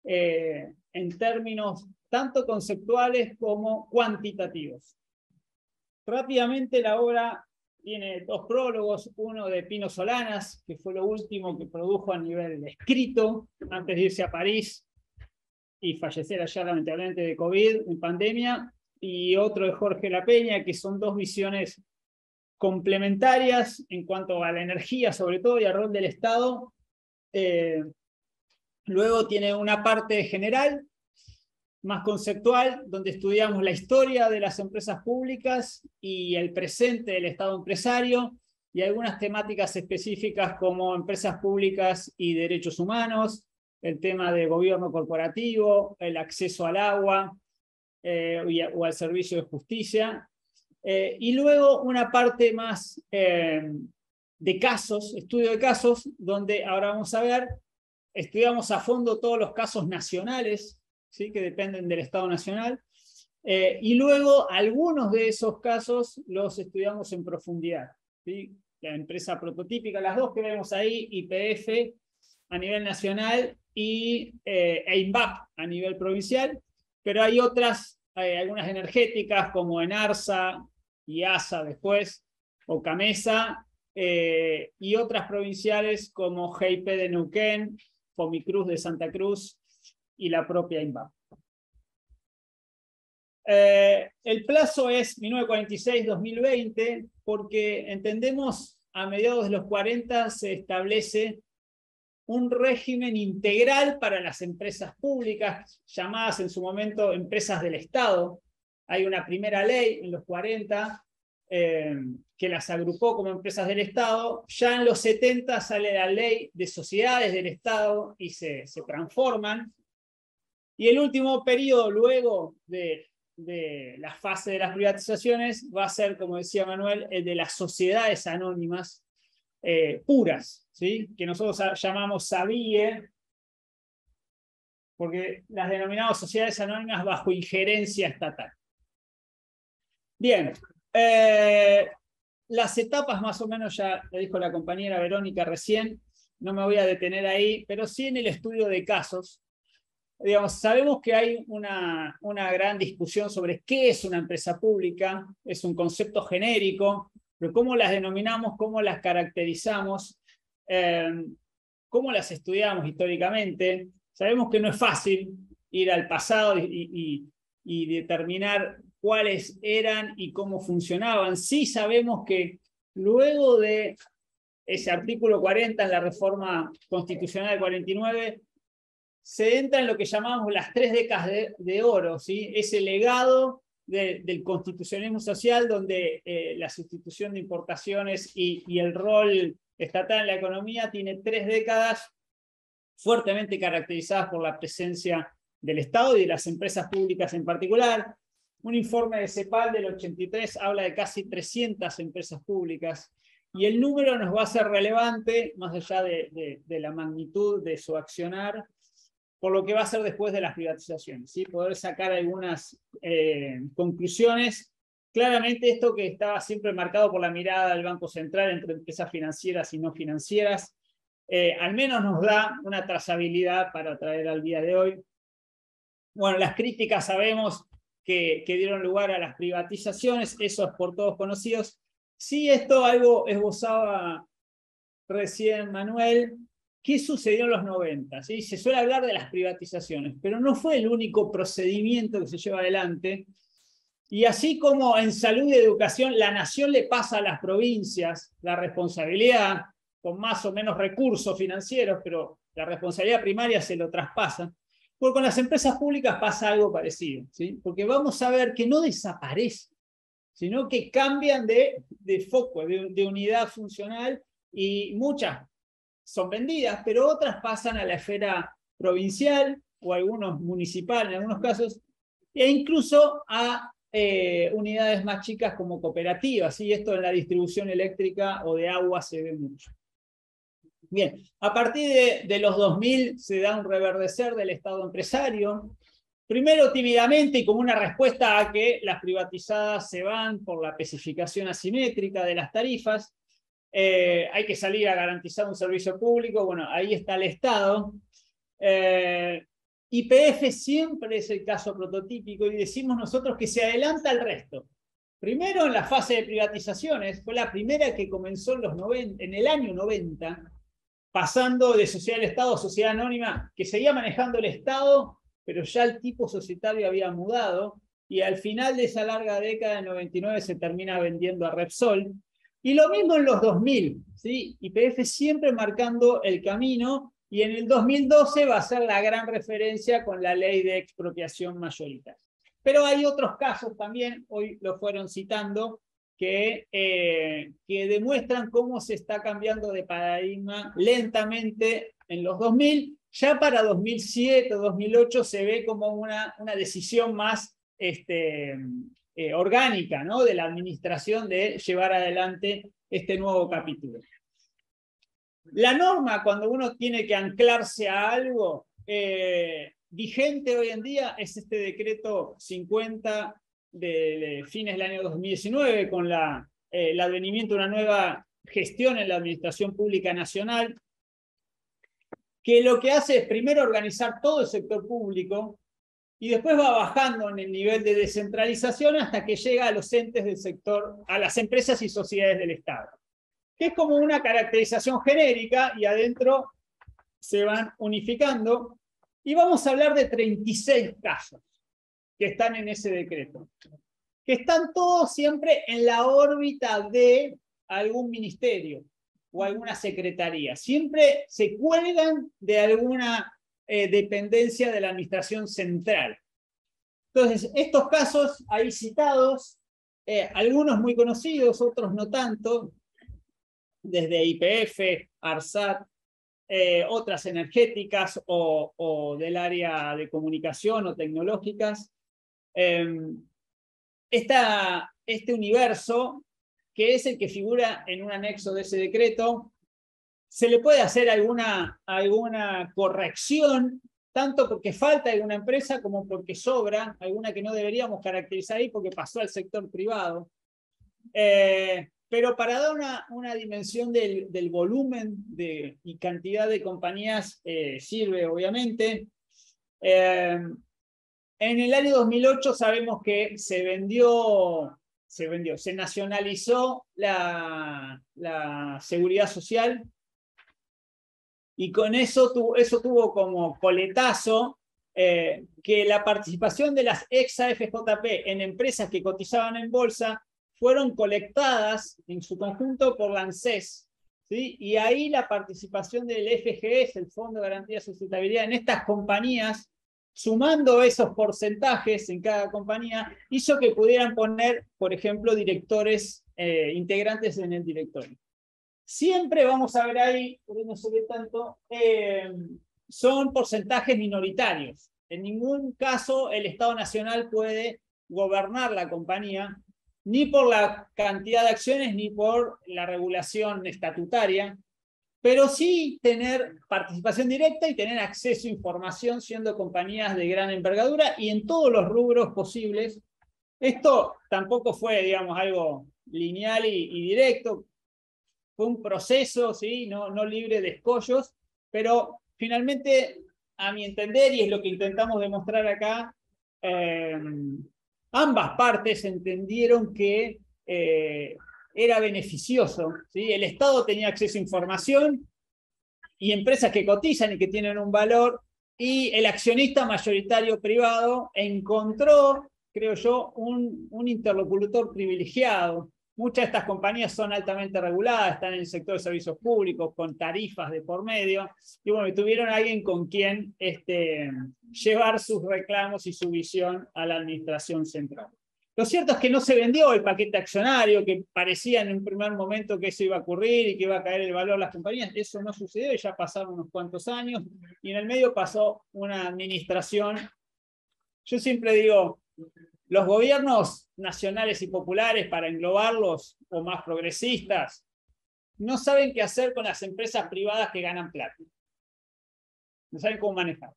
en términos tanto conceptuales como cuantitativos. Rápidamente la obra tiene 2 prólogos, uno de Pino Solanas, que fue lo último que produjo a nivel escrito, antes de irse a París y fallecer allá lamentablemente de COVID en pandemia, y otro de Jorge La Peña, que son 2 visiones complementarias en cuanto a la energía, sobre todo, y al rol del Estado. Luego tiene una parte general, más conceptual, donde estudiamos la historia de las empresas públicas y el presente del Estado empresario, y algunas temáticas específicas como empresas públicas y derechos humanos, el tema de gobierno corporativo, el acceso al agua o al servicio de justicia. Y luego una parte más de casos, estudio de casos, donde ahora vamos a ver, estudiamos a fondo todos los casos nacionales, ¿sí? Que dependen del Estado Nacional, y luego algunos de esos casos los estudiamos en profundidad, ¿sí? La empresa prototípica, las 2 que vemos ahí, YPF a nivel nacional y EIMBAP a nivel provincial, pero hay otras, algunas energéticas como Enarsa y ASA después, o Camesa, y otras provinciales como GIP de Neuquén, Fomicruz de Santa Cruz y la propia EIMBAP. El plazo es 1946-2020 porque entendemos a mediados de los 40 se establece un régimen integral para las empresas públicas, llamadas en su momento empresas del Estado. Hay una primera ley en los 40 que las agrupó como empresas del Estado. Ya en los 70 sale la ley de sociedades del Estado y se transforman. Y el último periodo, luego de la fase de las privatizaciones, va a ser, como decía Manuel, el de las sociedades anónimas puras, ¿sí? Que nosotros llamamos SABIE, porque las denominamos sociedades anónimas bajo injerencia estatal. Bien, las etapas más o menos ya lo dijo la compañera Verónica recién, no me voy a detener ahí, pero sí en el estudio de casos. Digamos, sabemos que hay una gran discusión sobre qué es una empresa pública, es un concepto genérico, pero cómo las denominamos, cómo las caracterizamos, cómo las estudiamos históricamente. Sabemos que no es fácil ir al pasado y determinar cuáles eran y cómo funcionaban. Sí sabemos que luego de ese artículo 40 en la reforma constitucional del 49, se entra en lo que llamamos las 3 décadas de oro, ¿sí? Ese legado del constitucionalismo social, donde la sustitución de importaciones y el rol estatal en la economía tiene 3 décadas fuertemente caracterizadas por la presencia del Estado y de las empresas públicas en particular. Un informe de CEPAL del 83 habla de casi 300 empresas públicas, y el número nos va a ser relevante, más allá de la magnitud de su accionar, por lo que va a ser después de las privatizaciones, ¿sí? Poder sacar algunas conclusiones. Claramente esto que estaba siempre marcado por la mirada del Banco Central entre empresas financieras y no financieras, al menos nos da una trazabilidad para traer al día de hoy. Bueno, las críticas sabemos que dieron lugar a las privatizaciones, eso es por todos conocidos. Sí, esto algo esbozaba recién Manuel. ¿Qué sucedió en los 90? ¿Sí? Se suele hablar de las privatizaciones, pero no fue el único procedimiento que se lleva adelante. Y así como en salud y educación la nación le pasa a las provincias la responsabilidad, con más o menos recursos financieros, pero la responsabilidad primaria se lo traspasa, porque con las empresas públicas pasa algo parecido, ¿sí? Porque vamos a ver que no desaparecen, sino que cambian de foco, de unidad funcional, y muchas son vendidas, pero otras pasan a la esfera provincial o algunos municipal en algunos casos, e incluso a unidades más chicas como cooperativas, y esto en la distribución eléctrica o de agua se ve mucho. Bien, a partir de los 2000 se da un reverdecer del Estado empresario, primero tímidamente y como una respuesta a que las privatizadas se van por la especificación asimétrica de las tarifas. Hay que salir a garantizar un servicio público, bueno, ahí está el Estado. YPF siempre es el caso prototípico, y decimos nosotros que se adelanta al resto. Primero en la fase de privatizaciones, fue la primera que comenzó en el año 90, pasando de sociedad del Estado a sociedad anónima, que seguía manejando el Estado, pero ya el tipo societario había mudado, y al final de esa larga década, en 99, se termina vendiendo a Repsol. Y lo mismo en los 2000, ¿sí? YPF siempre marcando el camino, y en el 2012 va a ser la gran referencia con la ley de expropiación mayoritaria. Pero hay otros casos también, hoy lo fueron citando, que demuestran cómo se está cambiando de paradigma lentamente en los 2000. Ya para 2007, 2008 se ve como una decisión más orgánica, ¿no?, de la administración de llevar adelante este nuevo capítulo. La norma, cuando uno tiene que anclarse a algo vigente hoy en día, es este decreto 50 de fines del año 2019, con el advenimiento de una nueva gestión en la Administración Pública Nacional, que lo que hace es primero organizar todo el sector público, y después va bajando en el nivel de descentralización hasta que llega a los entes del sector, a las empresas y sociedades del Estado, que es como una caracterización genérica, y adentro se van unificando, y vamos a hablar de 36 casos que están en ese decreto, que están todos siempre en la órbita de algún ministerio o alguna secretaría, siempre se cuelgan de alguna dependencia de la administración central. Entonces, estos casos ahí citados, algunos muy conocidos, otros no tanto, desde YPF, ARSAT, otras energéticas o del área de comunicación o tecnológicas. Este universo, que es el que figura en un anexo de ese decreto, se le puede hacer alguna corrección, tanto porque falta alguna empresa como porque sobra alguna que no deberíamos caracterizar ahí porque pasó al sector privado. Pero para dar una dimensión del volumen y cantidad de compañías, sirve obviamente. En el año 2008 sabemos que se nacionalizó la seguridad social, y con eso tuvo como coletazo que la participación de las ex AFJP en empresas que cotizaban en bolsa fueron colectadas en su conjunto por la ANSES, ¿sí? Y ahí la participación del FGS, el Fondo de Garantía de Sustentabilidad, en estas compañías sumando esos porcentajes en cada compañía, hizo que pudieran poner, por ejemplo, directores, integrantes en el directorio. Siempre vamos a ver ahí, por ahí no se ve tanto, son porcentajes minoritarios. En ningún caso el Estado Nacional puede gobernar la compañía, ni por la cantidad de acciones, ni por la regulación estatutaria, pero sí tener participación directa y tener acceso a información siendo compañías de gran envergadura y en todos los rubros posibles. Esto tampoco fue, digamos, algo lineal y directo, fue un proceso, ¿sí? No libre de escollos, pero finalmente, a mi entender, y es lo que intentamos demostrar acá, ambas partes entendieron que era beneficioso, ¿sí? El Estado tenía acceso a información y empresas que cotizan y que tienen un valor, y el accionista mayoritario privado encontró, creo yo, un interlocutor privilegiado. Muchas de estas compañías son altamente reguladas, están en el sector de servicios públicos, con tarifas de por medio, y bueno, tuvieron a alguien con quien llevar sus reclamos y su visión a la administración central. Lo cierto es que no se vendió el paquete accionario, que parecía en un primer momento que eso iba a ocurrir y que iba a caer el valor de las compañías. Eso no sucedió, ya pasaron unos cuantos años, y en el medio pasó una administración. Yo siempre digo, los gobiernos nacionales y populares, para englobarlos, o más progresistas, no saben qué hacer con las empresas privadas que ganan plata. No saben cómo manejar.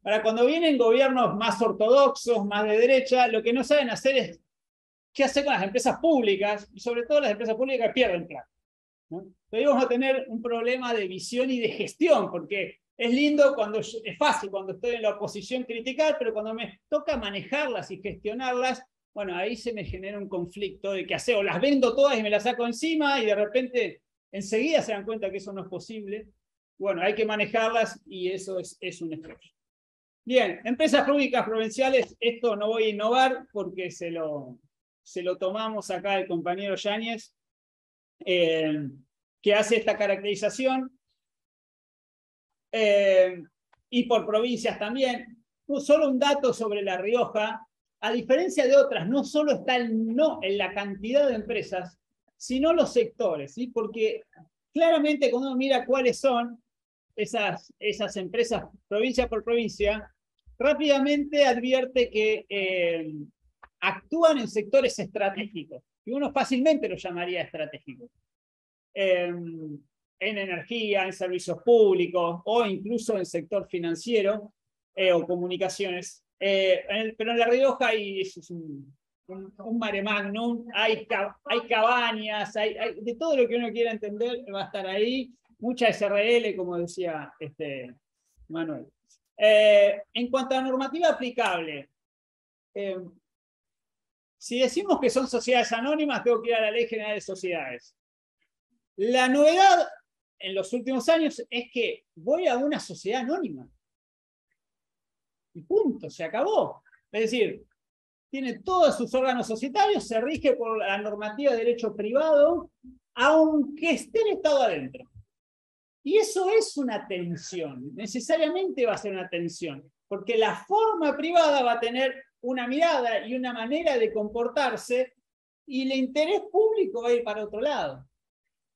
Ahora, cuando vienen gobiernos más ortodoxos, más de derecha, lo que no saben hacer es qué hacer con las empresas públicas, y sobre todo las empresas públicas que pierden plata, ¿no? Entonces vamos a tener un problema de visión y de gestión, porque es lindo cuando es fácil cuando estoy en la oposición criticar, pero cuando me toca manejarlas y gestionarlas, bueno, ahí se me genera un conflicto de qué hacer, o las vendo todas y me las saco encima, y de repente enseguida se dan cuenta que eso no es posible. Bueno, hay que manejarlas y eso es un esfuerzo. Bien, empresas públicas provinciales, esto no voy a innovar porque se lo tomamos acá el compañero Yáñez, que hace esta caracterización, y por provincias también. Solo un dato sobre La Rioja, a diferencia de otras, no solo está no en la cantidad de empresas, sino los sectores, ¿sí? Porque claramente cuando uno mira cuáles son esas empresas provincia por provincia, rápidamente advierte que actúan en sectores estratégicos, que uno fácilmente los llamaría estratégicos. En energía, en servicios públicos, o incluso en el sector financiero o comunicaciones. Pero en La Rioja es un mare magnum, hay cabañas, hay de todo lo que uno quiera entender, va a estar ahí. Mucha SRL, como decía Manuel. En cuanto a normativa aplicable, si decimos que son sociedades anónimas, tengo que ir a la Ley General de Sociedades. La novedad en los últimos años es que voy a una sociedad anónima. Y punto, se acabó. Es decir, tiene todos sus órganos societarios, se rige por la normativa de derecho privado, aunque esté el Estado adentro. Y eso es una tensión, necesariamente va a ser una tensión, porque la forma privada va a tener una mirada y una manera de comportarse, y el interés público va a ir para otro lado.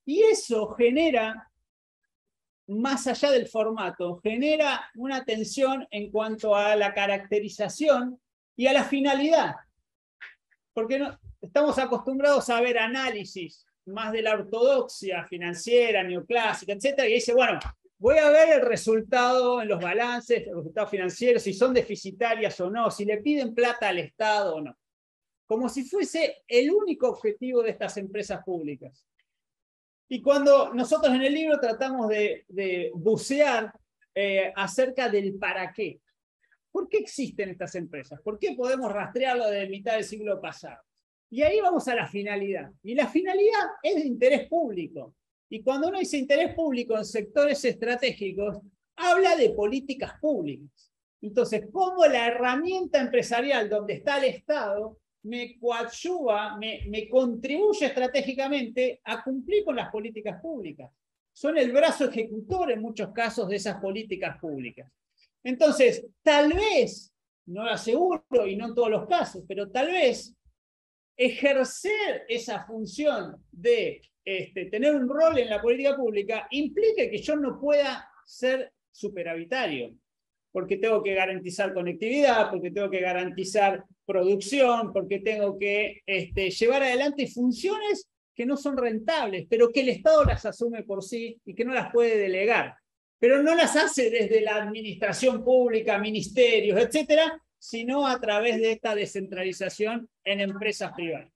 Y eso genera, más allá del formato, genera una tensión en cuanto a la caracterización y a la finalidad. Porque estamos acostumbrados a ver análisis más de la ortodoxia financiera, neoclásica, etc. Y dice, bueno, voy a ver el resultado en los balances, los resultados financieros, si son deficitarias o no, si le piden plata al Estado o no. Como si fuese el único objetivo de estas empresas públicas. Y cuando nosotros en el libro tratamos de bucear acerca del para qué. ¿Por qué existen estas empresas? ¿Por qué podemos rastrearlo desde mitad del siglo pasado? Y ahí vamos a la finalidad. Y la finalidad es de interés público. Y cuando uno dice interés público en sectores estratégicos, habla de políticas públicas. Entonces, ¿cómo la herramienta empresarial donde está el Estado me coadyuva, me contribuye estratégicamente a cumplir con las políticas públicas? Son el brazo ejecutor en muchos casos de esas políticas públicas. Entonces, tal vez, no lo aseguro y no en todos los casos, pero tal vez ejercer esa función de tener un rol en la política pública implique que yo no pueda ser superavitario, porque tengo que garantizar conectividad, porque tengo que garantizar producción, porque tengo que llevar adelante funciones que no son rentables, pero que el Estado las asume por sí y que no las puede delegar. Pero no las hace desde la administración pública, ministerios, etcétera, sino a través de esta descentralización en empresas privadas.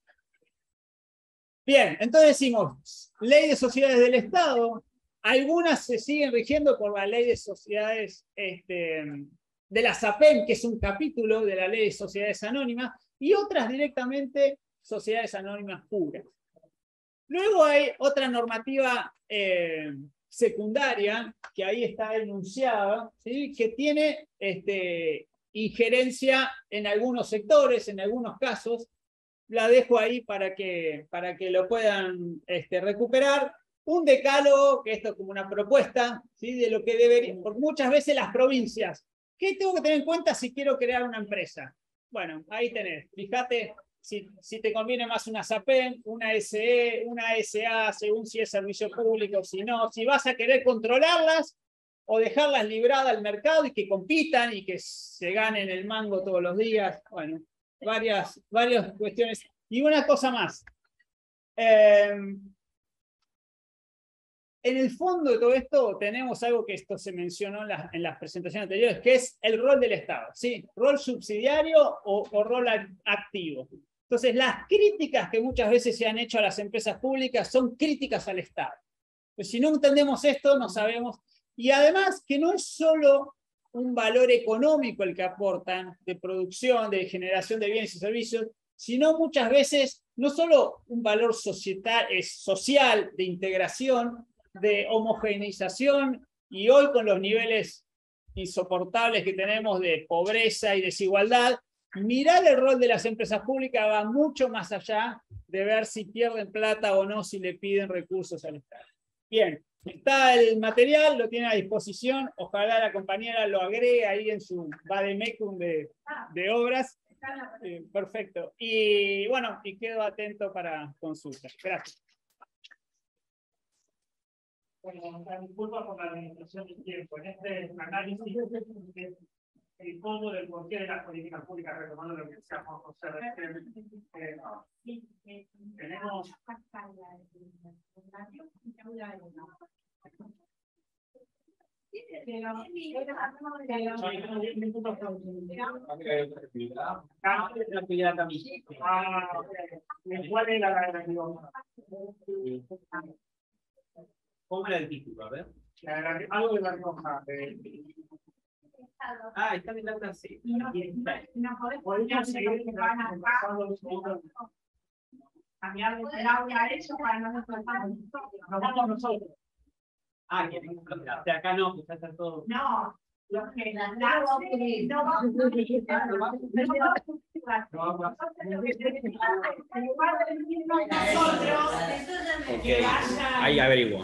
Bien, entonces decimos, ley de sociedades del Estado, algunas se siguen rigiendo por la ley de sociedades de la SAPEM, que es un capítulo de la ley de sociedades anónimas, y otras directamente sociedades anónimas puras. Luego hay otra normativa secundaria, que ahí está enunciada, ¿sí? Que tiene injerencia en algunos sectores, en algunos casos. La dejo ahí para que lo puedan recuperar. Un decálogo, que esto es como una propuesta, ¿sí? De lo que deberían, porque muchas veces las provincias, ¿qué tengo que tener en cuenta si quiero crear una empresa? Bueno, ahí tenés, fíjate si te conviene más una SAPEM, una SE, una SA, según si es servicio público, si no, si vas a querer controlarlas o dejarlas libradas al mercado y que compitan y que se ganen el mango todos los días. Bueno, varias cuestiones. Y una cosa más. En el fondo de todo esto tenemos algo que esto se mencionó en las presentaciones anteriores, que es el rol del Estado, ¿sí? Rol subsidiario o rol activo. Entonces, las críticas que muchas veces se han hecho a las empresas públicas son críticas al Estado. Pues si no entendemos esto, no sabemos. Y además que no es solo un valor económico el que aportan de producción, de generación de bienes y servicios, sino muchas veces no solo un valor social, de integración, de homogeneización, y hoy con los niveles insoportables que tenemos de pobreza y desigualdad, mirar el rol de las empresas públicas va mucho más allá de ver si pierden plata o no, si le piden recursos al Estado. Bien, está el material, lo tiene a disposición, ojalá la compañera lo agregue ahí en su vademecum de obras. Perfecto. Y bueno, y quedo atento para consultas. Gracias. Bueno, disculpa por la administración del tiempo. En este análisis, el fondo del porqué de las políticas públicas, retomando lo que decíamos José, tenemos ¿cuál es la relación? ¿Cómo era el título? A ver. Algo de la Rioja. Ah, está en la otra, sí. Podríamos seguir cambiar el aula a eso para no desplazarnos. Nos vamos nosotros. Ah, que de acá no, que ya está todo. No, los que no vamos Ahí averiguo.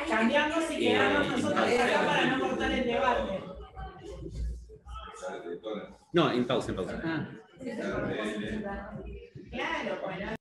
cambiamos y quedamos nosotros acá para no cortar el debate. No, en pausa, en pausa. Claro, bueno.